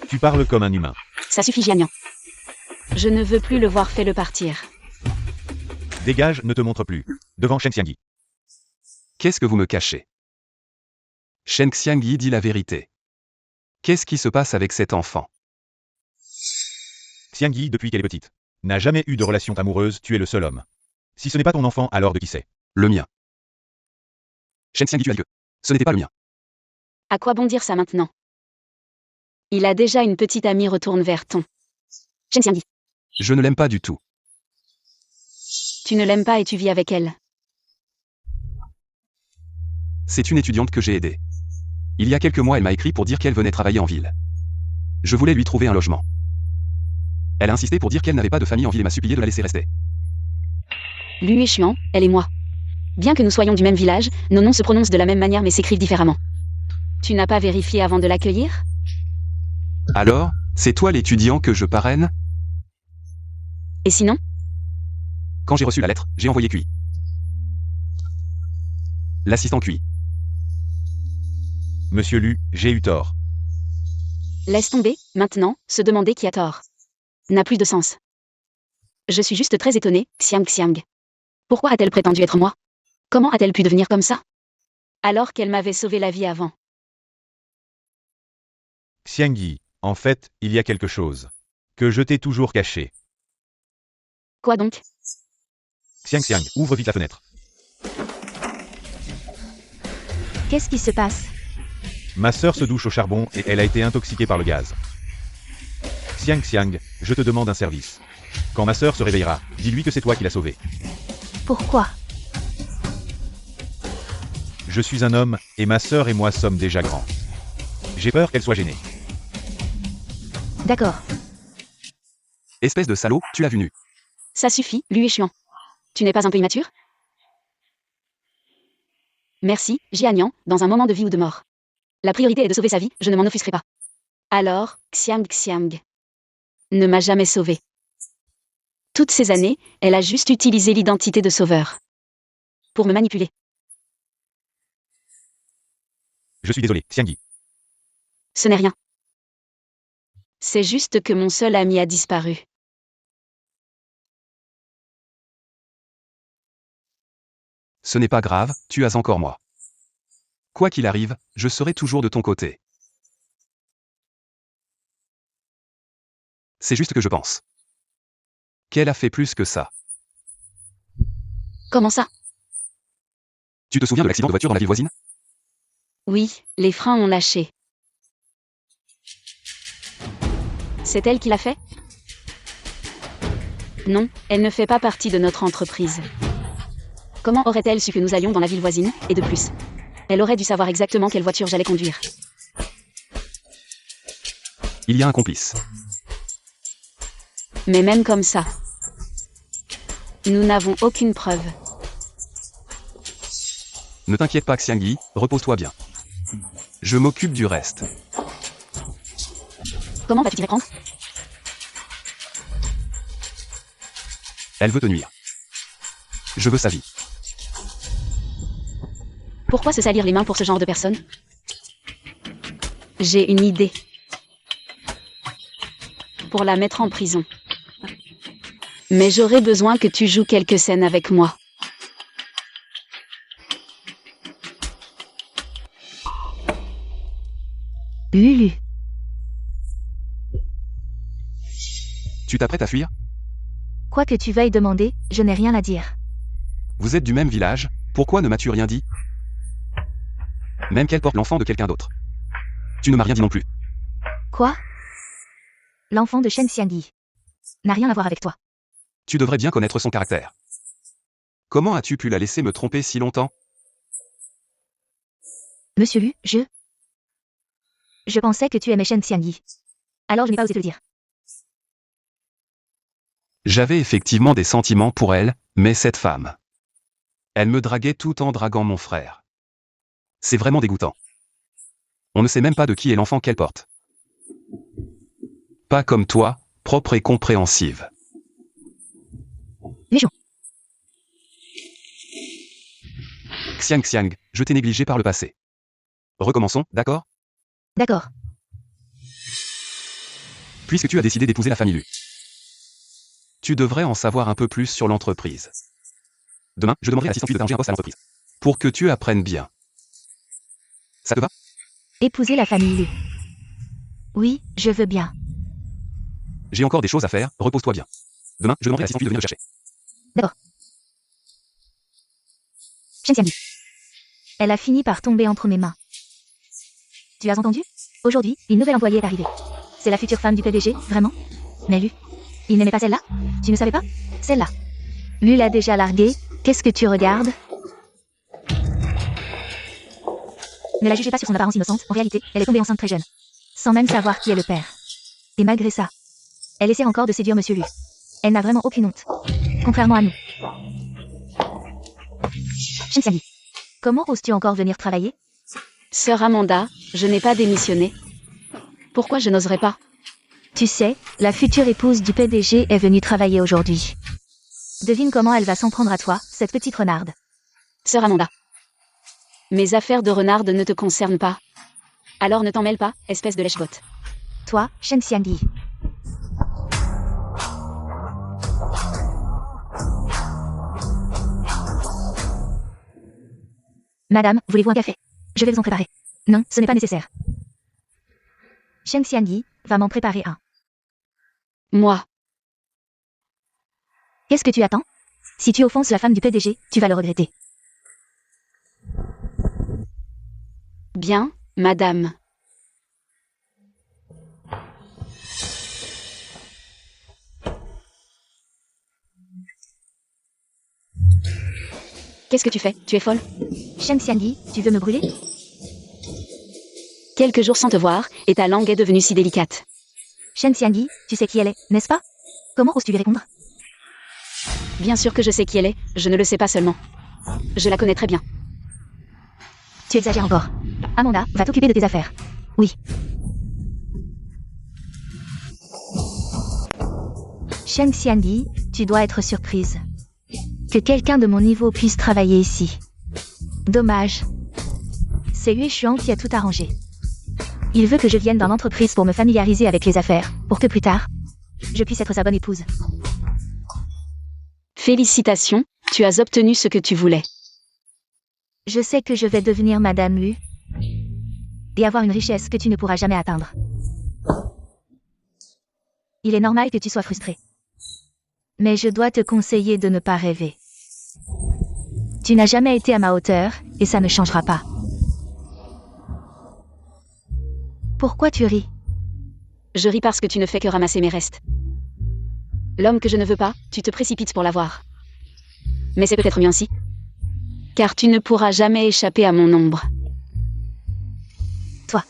Tu parles comme un humain. Ça suffit, Jianyan. Je ne veux plus le voir, fais-le partir. Dégage, ne te montre plus. Devant Shen Xiangyi. Qu'est-ce que vous me cachez? Shen Xiangyi dit la vérité. Qu'est-ce qui se passe avec cet enfant? Xiangyi, depuis qu'elle est petite, n'a jamais eu de relation amoureuse, tu es le seul homme. Si ce n'est pas ton enfant, alors de qui c'est? Le mien. Shen Xiangyi, tu as dit que ce n'était pas le mien. À quoi bon dire ça maintenant? Il a déjà une petite amie, retourne vers ton Chen Xiangyi. Je ne l'aime pas du tout. Tu ne l'aimes pas et tu vis avec elle. C'est une étudiante que j'ai aidée. Il y a quelques mois, elle m'a écrit pour dire qu'elle venait travailler en ville. Je voulais lui trouver un logement. Elle a insisté pour dire qu'elle n'avait pas de famille en ville et m'a supplié de la laisser rester. Lui et Xuan, elle et moi. Bien que nous soyons du même village, nos noms se prononcent de la même manière mais s'écrivent différemment. Tu n'as pas vérifié avant de l'accueillir? Alors, c'est toi l'étudiant que je parraine? Et sinon? Quand j'ai reçu la lettre, j'ai envoyé QI. L'assistant QI. Monsieur Lu, j'ai eu tort. Laisse tomber, maintenant, se demander qui a tort. N'a plus de sens. Je suis juste très étonnée, Xiang. Pourquoi a-t-elle prétendu être moi? Comment a-t-elle pu devenir comme ça? Alors qu'elle m'avait sauvé la vie avant. Xiangyi, en fait, il y a quelque chose que je t'ai toujours caché. Quoi donc? Xiang, ouvre vite la fenêtre. Qu'est-ce qui se passe? Ma sœur se douche au charbon et elle a été intoxiquée par le gaz. Xiang, je te demande un service. Quand ma sœur se réveillera, dis-lui que c'est toi qui l'as sauvée. Pourquoi? Je suis un homme, et ma sœur et moi sommes déjà grands. J'ai peur qu'elle soit gênée. D'accord. Espèce de salaud, tu l'as vu nu. Ça suffit, lui et Xuan. Tu n'es pas un peu immature? Merci, Jianian, dans un moment de vie ou de mort. La priorité est de sauver sa vie, je ne m'en offusquerai pas. Alors, Xiang ne m'a jamais sauvé. Toutes ces années, elle a juste utilisé l'identité de sauveur. Pour me manipuler. Je suis désolé, Xiangyi. Ce n'est rien. C'est juste que mon seul ami a disparu. Ce n'est pas grave, tu as encore moi. Quoi qu'il arrive, je serai toujours de ton côté. C'est juste que je pense qu'elle a fait plus que ça. Comment ça? Tu te souviens de l'accident de voiture dans la ville voisine? Oui, les freins ont lâché. C'est elle qui l'a fait? Non, elle ne fait pas partie de notre entreprise. Comment aurait-elle su que nous allions dans la ville voisine, et de plus? Elle aurait dû savoir exactement quelle voiture j'allais conduire. Il y a un complice. Mais même comme ça, nous n'avons aucune preuve. Ne t'inquiète pas Xiangyi, repose-toi bien. Je m'occupe du reste. Comment vas-tu t'y prendre? Elle veut te nuire. Je veux sa vie. Pourquoi se salir les mains pour ce genre de personne? J'ai une idée. Pour la mettre en prison. Mais j'aurais besoin que tu joues quelques scènes avec moi. Lulu. Tu t'apprêtes à fuir? Quoi que tu veuilles demander, je n'ai rien à dire. Vous êtes du même village, pourquoi ne m'as-tu rien dit? Même qu'elle porte l'enfant de quelqu'un d'autre. Tu ne m'as rien dit non plus. Quoi? L'enfant de Chen Xiangyi n'a rien à voir avec toi. Tu devrais bien connaître son caractère. Comment as-tu pu la laisser me tromper si longtemps? Monsieur Lu, je pensais que tu aimais Chen Xiangyi. Alors je n'ai pas osé te le dire. J'avais effectivement des sentiments pour elle, mais cette femme. Elle me draguait tout en draguant mon frère. C'est vraiment dégoûtant. On ne sait même pas de qui est l'enfant qu'elle porte. Pas comme toi, propre et compréhensive. Les gens. Xiang, je t'ai négligé par le passé. Recommençons, d'accord? D'accord. Puisque tu as décidé d'épouser la famille Lu. Tu devrais en savoir un peu plus sur l'entreprise. Demain, je demanderai à l'assistant de t'arranger un poste à l'entreprise. Pour que tu apprennes bien. Ça te va? Épouser la famille Lu. Oui, je veux bien. J'ai encore des choses à faire, repose-toi bien. Demain, je demanderai à l'assistant de venir me chercher. D'accord. Chen Xiangyi. Elle a fini par tomber entre mes mains. Tu as entendu? Aujourd'hui, une nouvelle employée est arrivée. C'est la future femme du PDG, vraiment? Mais Lu, Il n'aimait pas celle-là? Tu ne savais pas? Celle-là. Lui l'a déjà larguée. Qu'est-ce que tu regardes? Ne la jugez pas sur son apparence innocente. En réalité, elle est tombée enceinte très jeune. Sans même savoir qui est le père. Et malgré ça, elle essaie encore de séduire Monsieur Lu. Elle n'a vraiment aucune honte. Contrairement à nous. Shen Xiangyi, comment oses-tu encore venir travailler? Sœur Amanda, je n'ai pas démissionné. Pourquoi je n'oserais pas? Tu sais, la future épouse du PDG est venue travailler aujourd'hui. Devine comment elle va s'en prendre à toi, cette petite renarde. Sœur Amanda. Mes affaires de renarde ne te concernent pas. Alors ne t'en mêle pas, espèce de lèche-botte. Toi, Shen Xiangyi. Madame, voulez-vous un café? Je vais vous en préparer. Non, ce n'est pas nécessaire. Shen Xiangyi va m'en préparer un. Moi. Qu'est-ce que tu attends? Si tu offenses la femme du PDG, tu vas le regretter. Bien, madame. Qu'est-ce que tu fais? Tu es folle? Shen Xiangyi, tu veux me brûler? Quelques jours sans te voir, et ta langue est devenue si délicate. Shen Xiangyi, tu sais qui elle est, n'est-ce pas? Comment oses-tu lui répondre? Bien sûr que je sais qui elle est, je ne le sais pas seulement. Je la connais très bien. Tu exagères encore. Amanda, va t'occuper de tes affaires. Oui. Shen Xiangyi, tu dois être surprise. Que quelqu'un de mon niveau puisse travailler ici. Dommage. C'est Yue Xuan qui a tout arrangé. Il veut que je vienne dans l'entreprise pour me familiariser avec les affaires, pour que plus tard, je puisse être sa bonne épouse. Félicitations, tu as obtenu ce que tu voulais. Je sais que je vais devenir Madame Lu et avoir une richesse que tu ne pourras jamais atteindre. Il est normal que tu sois frustré. Mais je dois te conseiller de ne pas rêver. Tu n'as jamais été à ma hauteur, et ça ne changera pas. Pourquoi tu ris? Je ris parce que tu ne fais que ramasser mes restes. L'homme que je ne veux pas, tu te précipites pour l'avoir. Mais c'est peut-être mieux ainsi. Car tu ne pourras jamais échapper à mon ombre. Toi.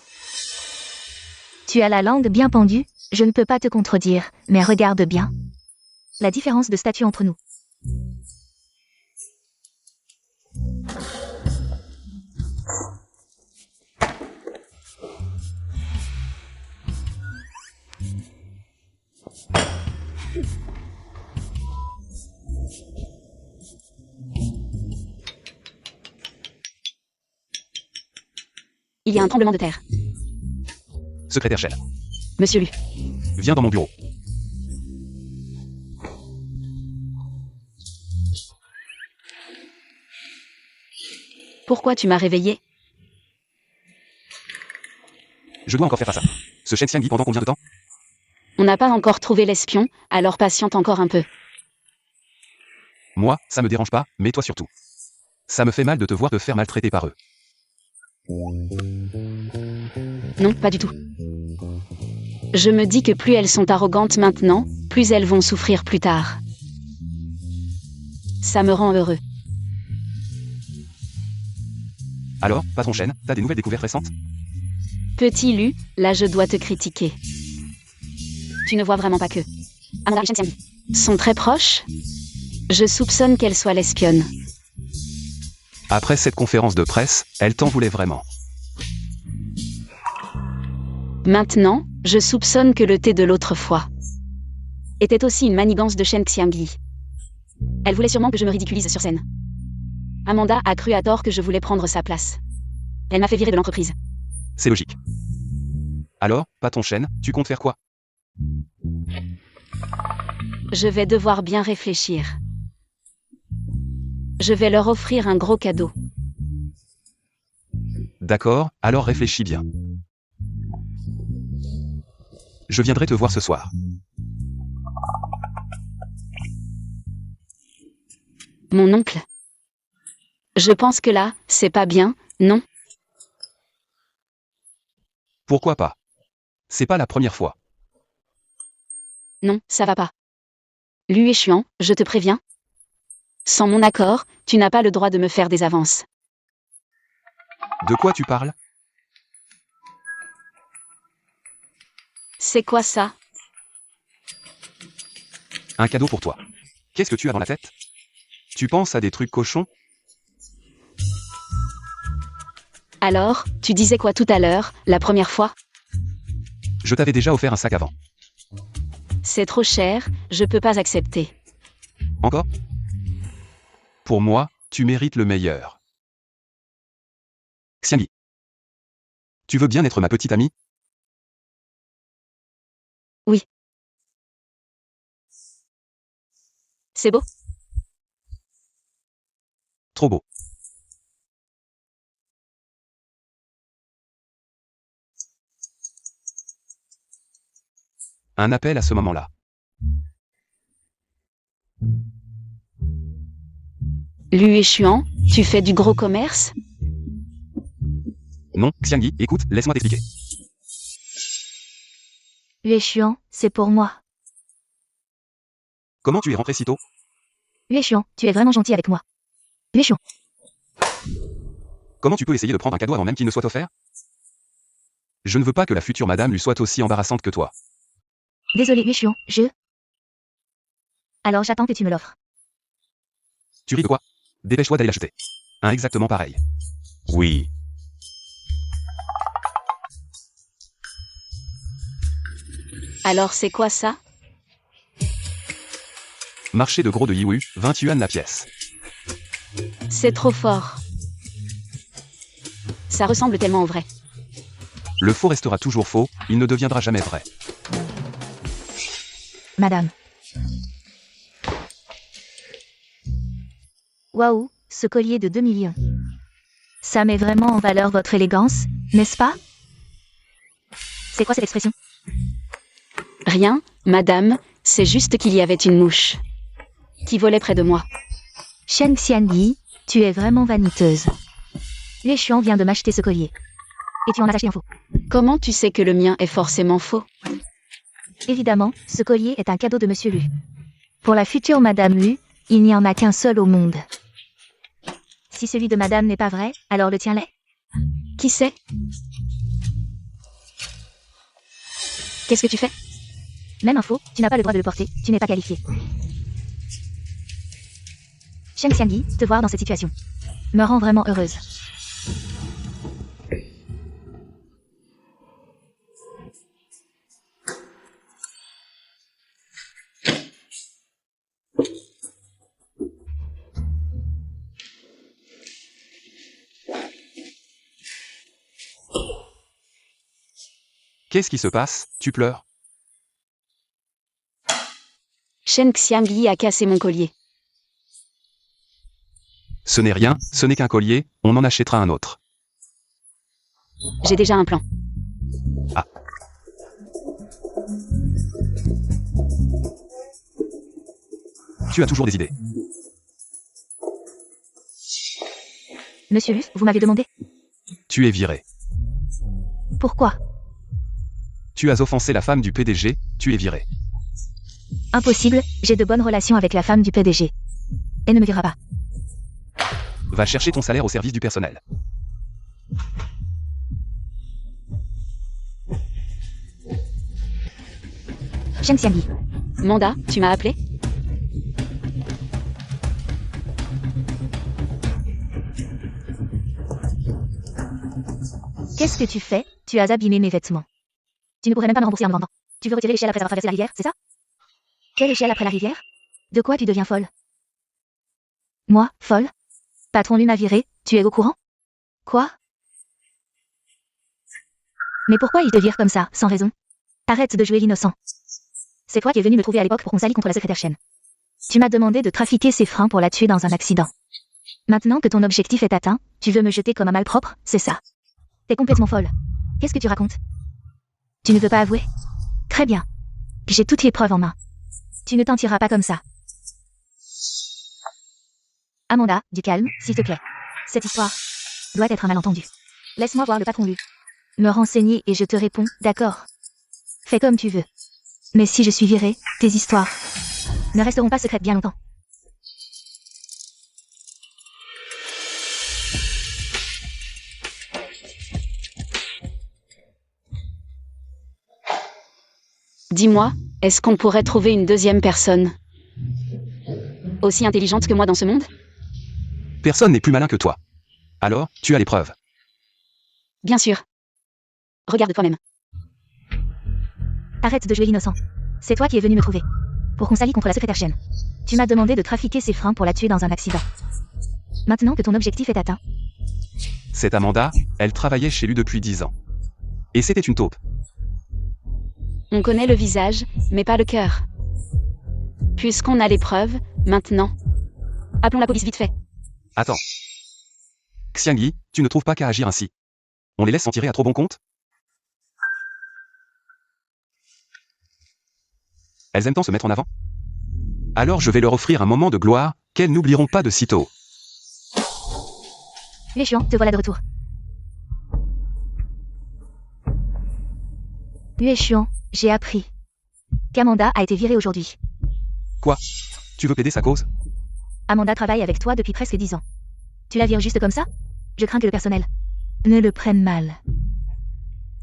Tu as la langue bien pendue, je ne peux pas te contredire, mais regarde bien. La différence de statut entre nous. Il y a un tremblement de terre. Secrétaire Shen. Monsieur Lu. Viens dans mon bureau. Pourquoi tu m'as réveillé? Je dois encore faire face à ce Shen Xiangyi pendant combien de temps? On n'a pas encore trouvé l'espion, alors patiente encore un peu. Moi, ça me dérange pas, mais toi surtout. Ça me fait mal de te voir te faire maltraiter par eux. Non, pas du tout. Je me dis que plus elles sont arrogantes maintenant, plus elles vont souffrir plus tard. Ça me rend heureux. Alors, patron Shen, t'as des nouvelles découvertes récentes? Petit Lu, là je dois te critiquer. Tu ne vois vraiment pas que Amanda et Shen Xiangyi sont très proches? Je soupçonne qu'elle soit l'espionne. Après cette conférence de presse, elle t'en voulait vraiment. Maintenant, je soupçonne que le thé de l'autre fois était aussi une manigance de Shen Xiangyi. Elle voulait sûrement que je me ridiculise sur scène. Amanda a cru à tort que je voulais prendre sa place. Elle m'a fait virer de l'entreprise. C'est logique. Alors, patron Shen, tu comptes faire quoi? Je vais devoir bien réfléchir. Je vais leur offrir un gros cadeau. D'accord, alors réfléchis bien. Je viendrai te voir ce soir. Mon oncle. Je pense que là, c'est pas bien, non? Pourquoi pas? C'est pas la première fois. Non, ça va pas. Lu échéant, je te préviens. Sans mon accord, tu n'as pas le droit de me faire des avances. De quoi tu parles? C'est quoi ça? Un cadeau pour toi. Qu'est-ce que tu as dans la tête? Tu penses à des trucs cochons? Alors, tu disais quoi tout à l'heure, la première fois? Je t'avais déjà offert un sac avant. C'est trop cher, je peux pas accepter. Encore? Pour moi, tu mérites le meilleur. Xiangyi. Tu veux bien être ma petite amie? Oui. C'est beau? Trop beau. Un appel à ce moment-là. Lu échéant, tu fais du gros commerce? Non, Xiangyi, écoute, laisse-moi t'expliquer. Léchuan, c'est pour moi. Comment tu es rentré si tôt? Léchuan, tu es vraiment gentil avec moi. Léchuan, Comment tu peux essayer de prendre un cadeau avant même qu'il ne soit offert? Je ne veux pas que la future madame lui soit aussi embarrassante que toi. désolé Léchuan, Alors j'attends que tu me l'offres. Tu ris de quoi? Dépêche-toi d'aller l'acheter. Un exactement pareil. Oui. Alors c'est quoi ça? Marché de gros de Yiwu, 20 yuan la pièce. C'est trop fort. Ça ressemble tellement au vrai. Le faux restera toujours faux, il ne deviendra jamais vrai. Madame. Waouh, ce collier de 2 millions. Ça met vraiment en valeur votre élégance, n'est-ce pas? C'est quoi cette expression? Rien, madame, c'est juste qu'il y avait une mouche qui volait près de moi. Shen Xianyi, tu es vraiment vaniteuse. Léchuan vient de m'acheter ce collier. Et tu en as acheté un faux. Comment tu sais que le mien est forcément faux? Évidemment, ce collier est un cadeau de Monsieur Lu. Pour la future Madame Lu, il n'y en a qu'un seul au monde. Si celui de Madame n'est pas vrai, alors le tien l'est. Qui sait? Qu'est-ce que tu fais? Même un faux, tu n'as pas le droit de le porter, tu n'es pas qualifié. Shen Xianyi, te voir dans cette situation me rend vraiment heureuse. Qu'est-ce qui se passe? Tu pleures? Shen Xiangyi a cassé mon collier. Ce n'est rien, ce n'est qu'un collier, on en achètera un autre. J'ai déjà un plan. Ah. Tu as toujours des idées. Monsieur Lu, vous m'avez demandé. Tu es viré. Pourquoi? Tu as offensé la femme du PDG, tu es viré. Impossible, j'ai de bonnes relations avec la femme du PDG. Elle ne me virera pas. Va chercher ton salaire au service du personnel. Shen Xianyi. Manda, tu m'as appelé? Qu'est-ce que tu fais? Tu as abîmé mes vêtements. Tu ne pourrais même pas me rembourser en me vendant. Tu veux retirer l'échelle après avoir traversé la rivière, c'est ça? Quelle échelle après la rivière? De quoi tu deviens folle? Moi, folle? Patron Lu m'a viré, tu es au courant? Quoi? Mais pourquoi il te vire comme ça, sans raison? Arrête de jouer l'innocent. C'est toi qui es venu me trouver à l'époque pour qu'on s'allie contre la secrétaire Shen. Tu m'as demandé de trafiquer ses freins pour la tuer dans un accident. Maintenant que ton objectif est atteint, tu veux me jeter comme un malpropre, c'est ça? T'es complètement folle. Qu'est-ce que tu racontes? Tu ne veux pas avouer? Très bien. J'ai toutes les preuves en main. Tu ne t'en tireras pas comme ça. Amanda, du calme, s'il te plaît. Cette histoire doit être un malentendu. Laisse-moi voir le patron Lu. Me renseigner et je te réponds, d'accord. Fais comme tu veux. Mais si je suis virée, tes histoires ne resteront pas secrètes bien longtemps. Dis-moi, est-ce qu'on pourrait trouver une deuxième personne aussi intelligente que moi dans ce monde? Personne n'est plus malin que toi. Alors, tu as les preuves. Bien sûr. Regarde toi-même. Arrête de jouer l'innocent. C'est toi qui es venu me trouver. Pour qu'on s'allie contre la secrétaire Chen. Tu m'as demandé de trafiquer ses freins pour la tuer dans un accident. Maintenant que ton objectif est atteint. Cette Amanda, elle travaillait chez lui depuis 10 ans. Et c'était une taupe. On connaît le visage, mais pas le cœur. Puisqu'on a les preuves, maintenant. Appelons la police vite fait. Attends. Xiangyi, tu ne trouves pas qu'à agir ainsi? On les laisse s'en tirer à trop bon compte? Elles aiment tant se mettre en avant? Alors je vais leur offrir un moment de gloire, qu'elles n'oublieront pas de sitôt. Les Chuan, te voilà de retour. Yue Xuan, j'ai appris qu'Amanda a été virée aujourd'hui. Quoi? Tu veux plaider sa cause? Amanda travaille avec toi depuis presque 10 ans. Tu la vires juste comme ça? Je crains que le personnel ne le prenne mal.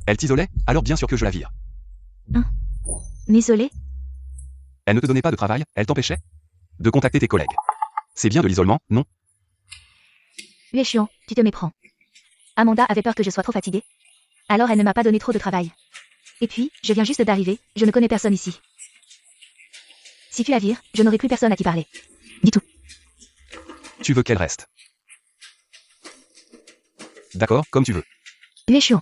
Elle t'isolait? Alors bien sûr que je la vire. M'isoler? Elle ne te donnait pas de travail, elle t'empêchait de contacter tes collègues. C'est bien de l'isolement, non? Yue Xuan, tu te méprends. Amanda avait peur que je sois trop fatiguée. Alors elle ne m'a pas donné trop de travail. Et puis, je viens juste d'arriver, je ne connais personne ici. Si tu la vires, je n'aurai plus personne à qui parler. Dis tout. Tu veux qu'elle reste? D'accord, comme tu veux. Yue Xuan.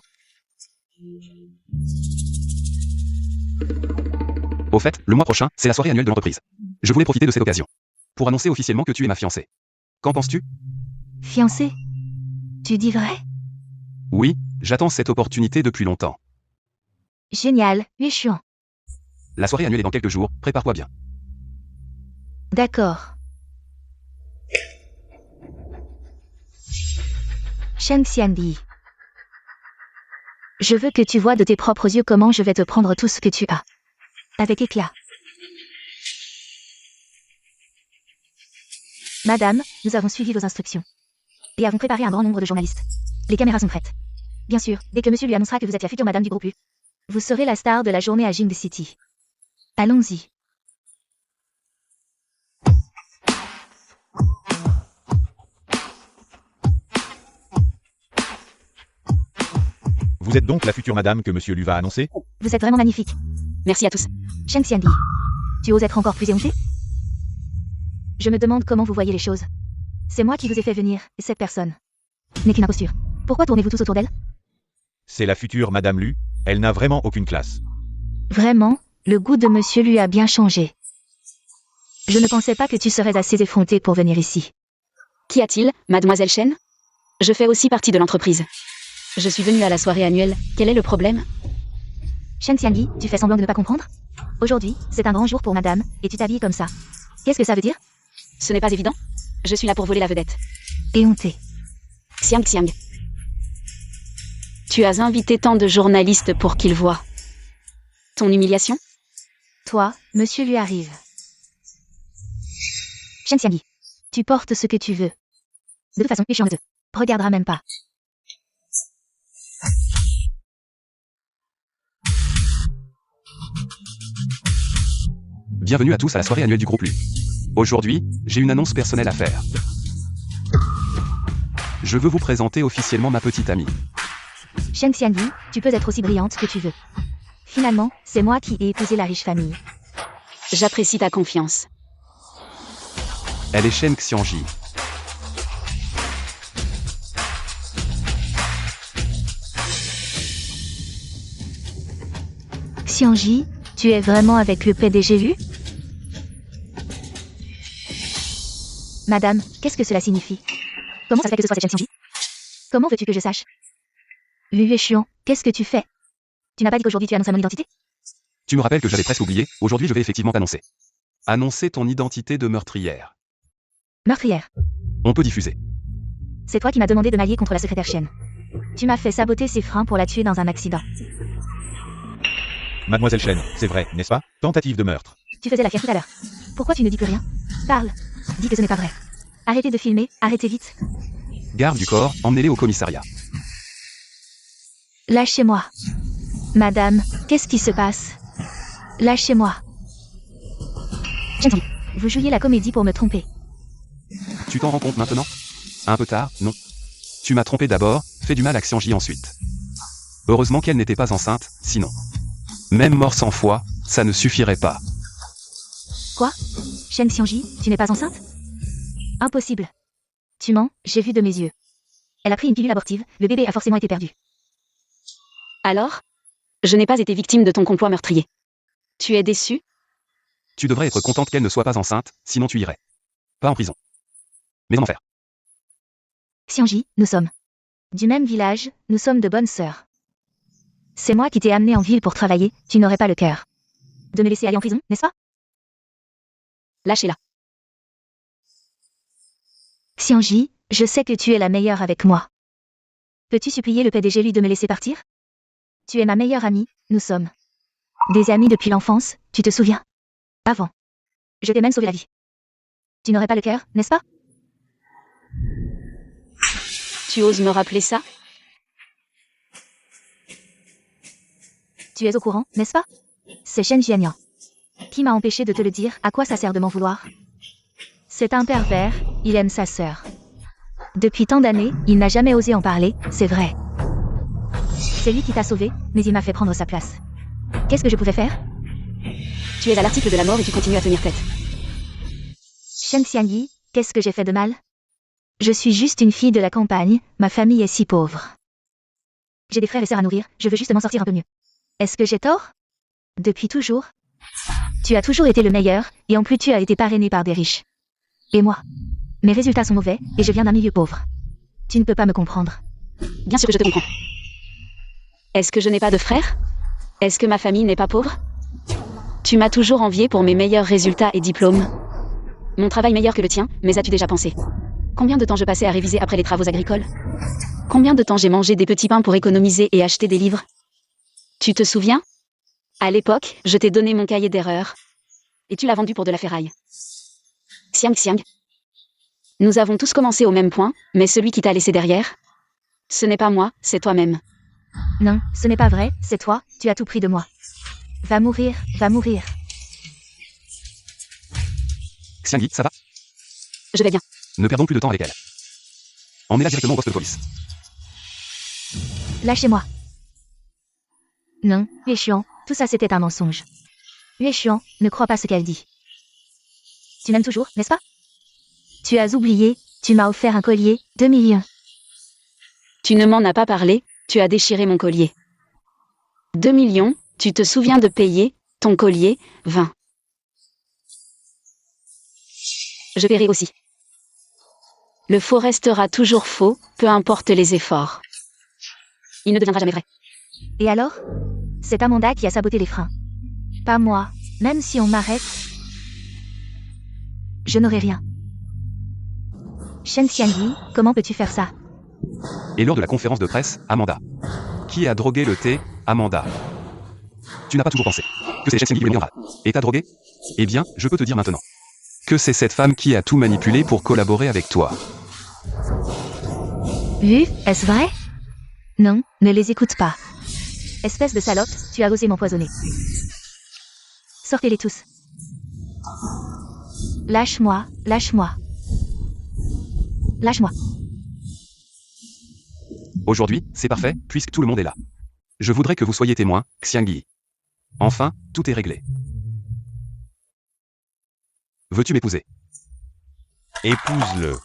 Au fait, le mois prochain, c'est la soirée annuelle de l'entreprise. Je voulais profiter de cette occasion pour annoncer officiellement que tu es ma fiancée. Qu'en penses-tu? Fiancée? Tu dis vrai? Oui, j'attends cette opportunité depuis longtemps. Génial, Yue Xuan. La soirée annuelle est dans quelques jours, prépare-toi bien. D'accord. Shen Xiangyi. Je veux que tu vois de tes propres yeux comment je vais te prendre tout ce que tu as. Avec éclat. Madame, nous avons suivi vos instructions. Et avons préparé un grand nombre de journalistes. Les caméras sont prêtes. Bien sûr, dès que monsieur lui annoncera que vous êtes la future madame du groupe U, vous serez la star de la journée à Jing City. Allons-y. Vous êtes donc la future madame que monsieur lui va annoncer? Vous êtes vraiment magnifique. Merci à tous. Shen Xiangyi. Tu oses être encore plus éhontée? Je me demande comment vous voyez les choses. C'est moi qui vous ai fait venir, et cette personne n'est qu'une imposture. Pourquoi tournez-vous tous autour d'elle? C'est la future madame Lu, elle n'a vraiment aucune classe. Vraiment, le goût de monsieur lui a bien changé. Je ne pensais pas que tu serais assez effrontée pour venir ici. Qu'y a-t-il, mademoiselle Chen? Je fais aussi partie de l'entreprise. Je suis venue à la soirée annuelle, quel est le problème? Shen Xiangyi, tu fais semblant de ne pas comprendre? Aujourd'hui, c'est un grand jour pour madame, et tu t'habilles comme ça. Qu'est-ce que ça veut dire? Ce n'est pas évident. Je suis là pour voler la vedette. Éhontée. Xiang. Tu as invité tant de journalistes pour qu'ils voient ton humiliation? Toi, monsieur lui arrive. Shen Xiangyi, tu portes ce que tu veux. De toute façon, Yue Xuan ne te regardera même pas. Bienvenue à tous à la soirée annuelle du groupe Lu. Aujourd'hui, j'ai une annonce personnelle à faire. Je veux vous présenter officiellement ma petite amie. Shen Xiangyi, tu peux être aussi brillante que tu veux. Finalement, c'est moi qui ai épousé la riche famille. J'apprécie ta confiance. Elle est Shen Xiangyi. Xiangyi, tu es vraiment avec le PDG Lu? Madame, qu'est-ce que cela signifie? Comment ça se fait que ce soit cette Shen Xiangyi? Comment veux-tu que je sache? Yue Xuan, qu'est-ce que tu fais? Tu n'as pas dit qu'aujourd'hui tu annonces mon identité? Tu me rappelles que j'avais presque oublié, aujourd'hui je vais effectivement t'annoncer. Annoncer ton identité de meurtrière. Meurtrière. On peut diffuser. C'est toi qui m'as demandé de m'allier contre la secrétaire Chen. Tu m'as fait saboter ses freins pour la tuer dans un accident. Mademoiselle Chen, c'est vrai, n'est-ce pas? Tentative de meurtre. Tu faisais la fière tout à l'heure. Pourquoi tu ne dis plus rien? Parle. Dis que ce n'est pas vrai. Arrêtez de filmer, arrêtez vite. Garde du corps, emmenez-les au commissariat. Lâchez-moi. Madame, qu'est-ce qui se passe? Lâchez-moi. J'entends. Vous jouiez la comédie pour me tromper. Tu t'en rends compte maintenant? Un peu tard, non. Tu m'as trompé d'abord, fait du mal à Xianji ensuite. Heureusement qu'elle n'était pas enceinte, sinon. Même mort 100 fois, ça ne suffirait pas. Quoi? Shen Xianji, tu n'es pas enceinte? Impossible. Tu mens, j'ai vu de mes yeux. Elle a pris une pilule abortive, le bébé a forcément été perdu. Alors? Je n'ai pas été victime de ton complot meurtrier. Tu es déçu? Tu devrais être contente qu'elle ne soit pas enceinte, sinon tu irais. Pas en prison. Mais en enfer. Xianji, nous sommes du même village, nous sommes de bonnes sœurs. C'est moi qui t'ai amené en ville pour travailler, tu n'aurais pas le cœur de me laisser aller en prison, n'est-ce pas? Lâchez-la. Xianji, je sais que tu es la meilleure avec moi. Peux-tu supplier le PDG lui de me laisser partir? Tu es ma meilleure amie, nous sommes des amis depuis l'enfance, tu te souviens? Avant. Je t'ai même sauvé la vie. Tu n'aurais pas le cœur, n'est-ce pas? Tu oses me rappeler ça? Tu es au courant, n'est-ce pas? C'est Shen Jianyan. Qui m'a empêché de te le dire? À quoi ça sert de m'en vouloir? C'est un pervers, il aime sa sœur. Depuis tant d'années, il n'a jamais osé en parler, c'est vrai. C'est lui qui t'a sauvé, mais il m'a fait prendre sa place. Qu'est-ce que je pouvais faire? Tu es à l'article de la mort et tu continues à tenir tête. Shen Xianyi, qu'est-ce que j'ai fait de mal? Je suis juste une fille de la campagne, ma famille est si pauvre. J'ai des frères et sœurs à nourrir, je veux juste m'en sortir un peu mieux. Est-ce que j'ai tort? Depuis toujours? Tu as toujours été le meilleur, et en plus tu as été parrainé par des riches. Et moi? Mes résultats sont mauvais, et je viens d'un milieu pauvre. Tu ne peux pas me comprendre. Bien sûr que je te comprends. Est-ce que je n'ai pas de frères? Est-ce que ma famille n'est pas pauvre? Tu m'as toujours envié pour mes meilleurs résultats et diplômes. Mon travail meilleur que le tien, mais as-tu déjà pensé? Combien de temps je passais à réviser après les travaux agricoles? Combien de temps j'ai mangé des petits pains pour économiser et acheter des livres? Tu te souviens? À l'époque, je t'ai donné mon cahier d'erreurs. Et tu l'as vendu pour de la ferraille. Xiang Xiang. Nous avons tous commencé au même point, mais celui qui t'a laissé derrière, ce n'est pas moi, c'est toi-même. Non, ce n'est pas vrai, c'est toi, tu as tout pris de moi. Va mourir, va mourir. Xiangi, ça va? Je vais bien. Ne perdons plus de temps avec elle. Emmenez-la directement au poste de police. Lâchez-moi. Non, Yue Xuan, tout ça c'était un mensonge. Yue Xuan, ne crois pas ce qu'elle dit. Tu m'aimes toujours, n'est-ce pas? Tu as oublié, tu m'as offert un collier, 2 millions. Tu ne m'en as pas parlé, tu as déchiré mon collier. 2 millions, tu te souviens de payer, ton collier, 20. Je paierai aussi. Le faux restera toujours faux, peu importe les efforts. Il ne deviendra jamais vrai. Et alors? C'est Amanda qui a saboté les freins. Pas moi, même si on m'arrête, je n'aurai rien. Shen Xianyi, comment peux-tu faire ça? Et lors de la conférence de presse, Amanda. Qui a drogué le thé? Amanda. Tu n'as pas toujours pensé que c'est Shen Xianyi qui voulait et t'a drogué? Eh bien, je peux te dire maintenant que c'est cette femme qui a tout manipulé pour collaborer avec toi. Est-ce vrai? Non, ne les écoute pas. Espèce de salope, tu as osé m'empoisonner. Sortez-les tous. Lâche-moi, lâche-moi. Lâche-moi. Aujourd'hui, c'est parfait, puisque tout le monde est là. Je voudrais que vous soyez témoin, Xiangi. Enfin, tout est réglé. Veux-tu m'épouser? Épouse-le.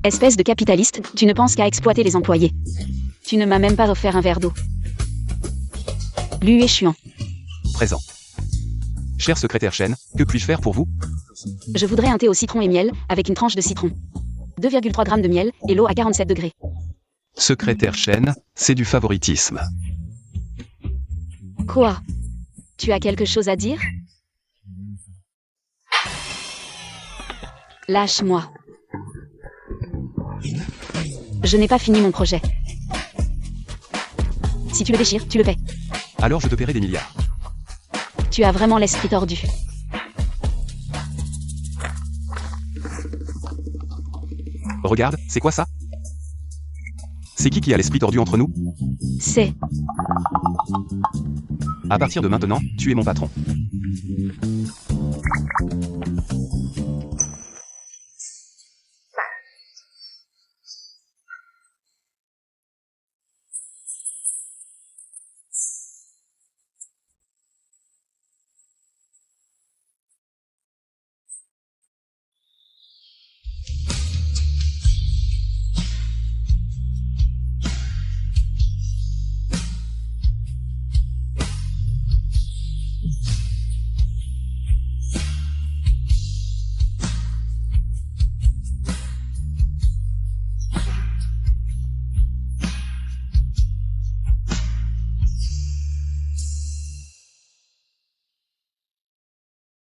Espèce de capitaliste, tu ne penses qu'à exploiter les employés. Tu ne m'as même pas offert un verre d'eau. Yue Xuan. Présent. Cher secrétaire Chen, que puis-je faire pour vous? Je voudrais un thé au citron et miel, avec une tranche de citron. 2,3 grammes de miel, et l'eau à 47 degrés. Secrétaire Chen, c'est du favoritisme. Quoi? Tu as quelque chose à dire? Lâche-moi. Je n'ai pas fini mon projet. Si tu le déchires, tu le paies. Alors je te paierai des milliards. Tu as vraiment l'esprit tordu. Regarde, c'est quoi ça? C'est qui a l'esprit tordu entre nous? C'est... À partir de maintenant, tu es mon patron.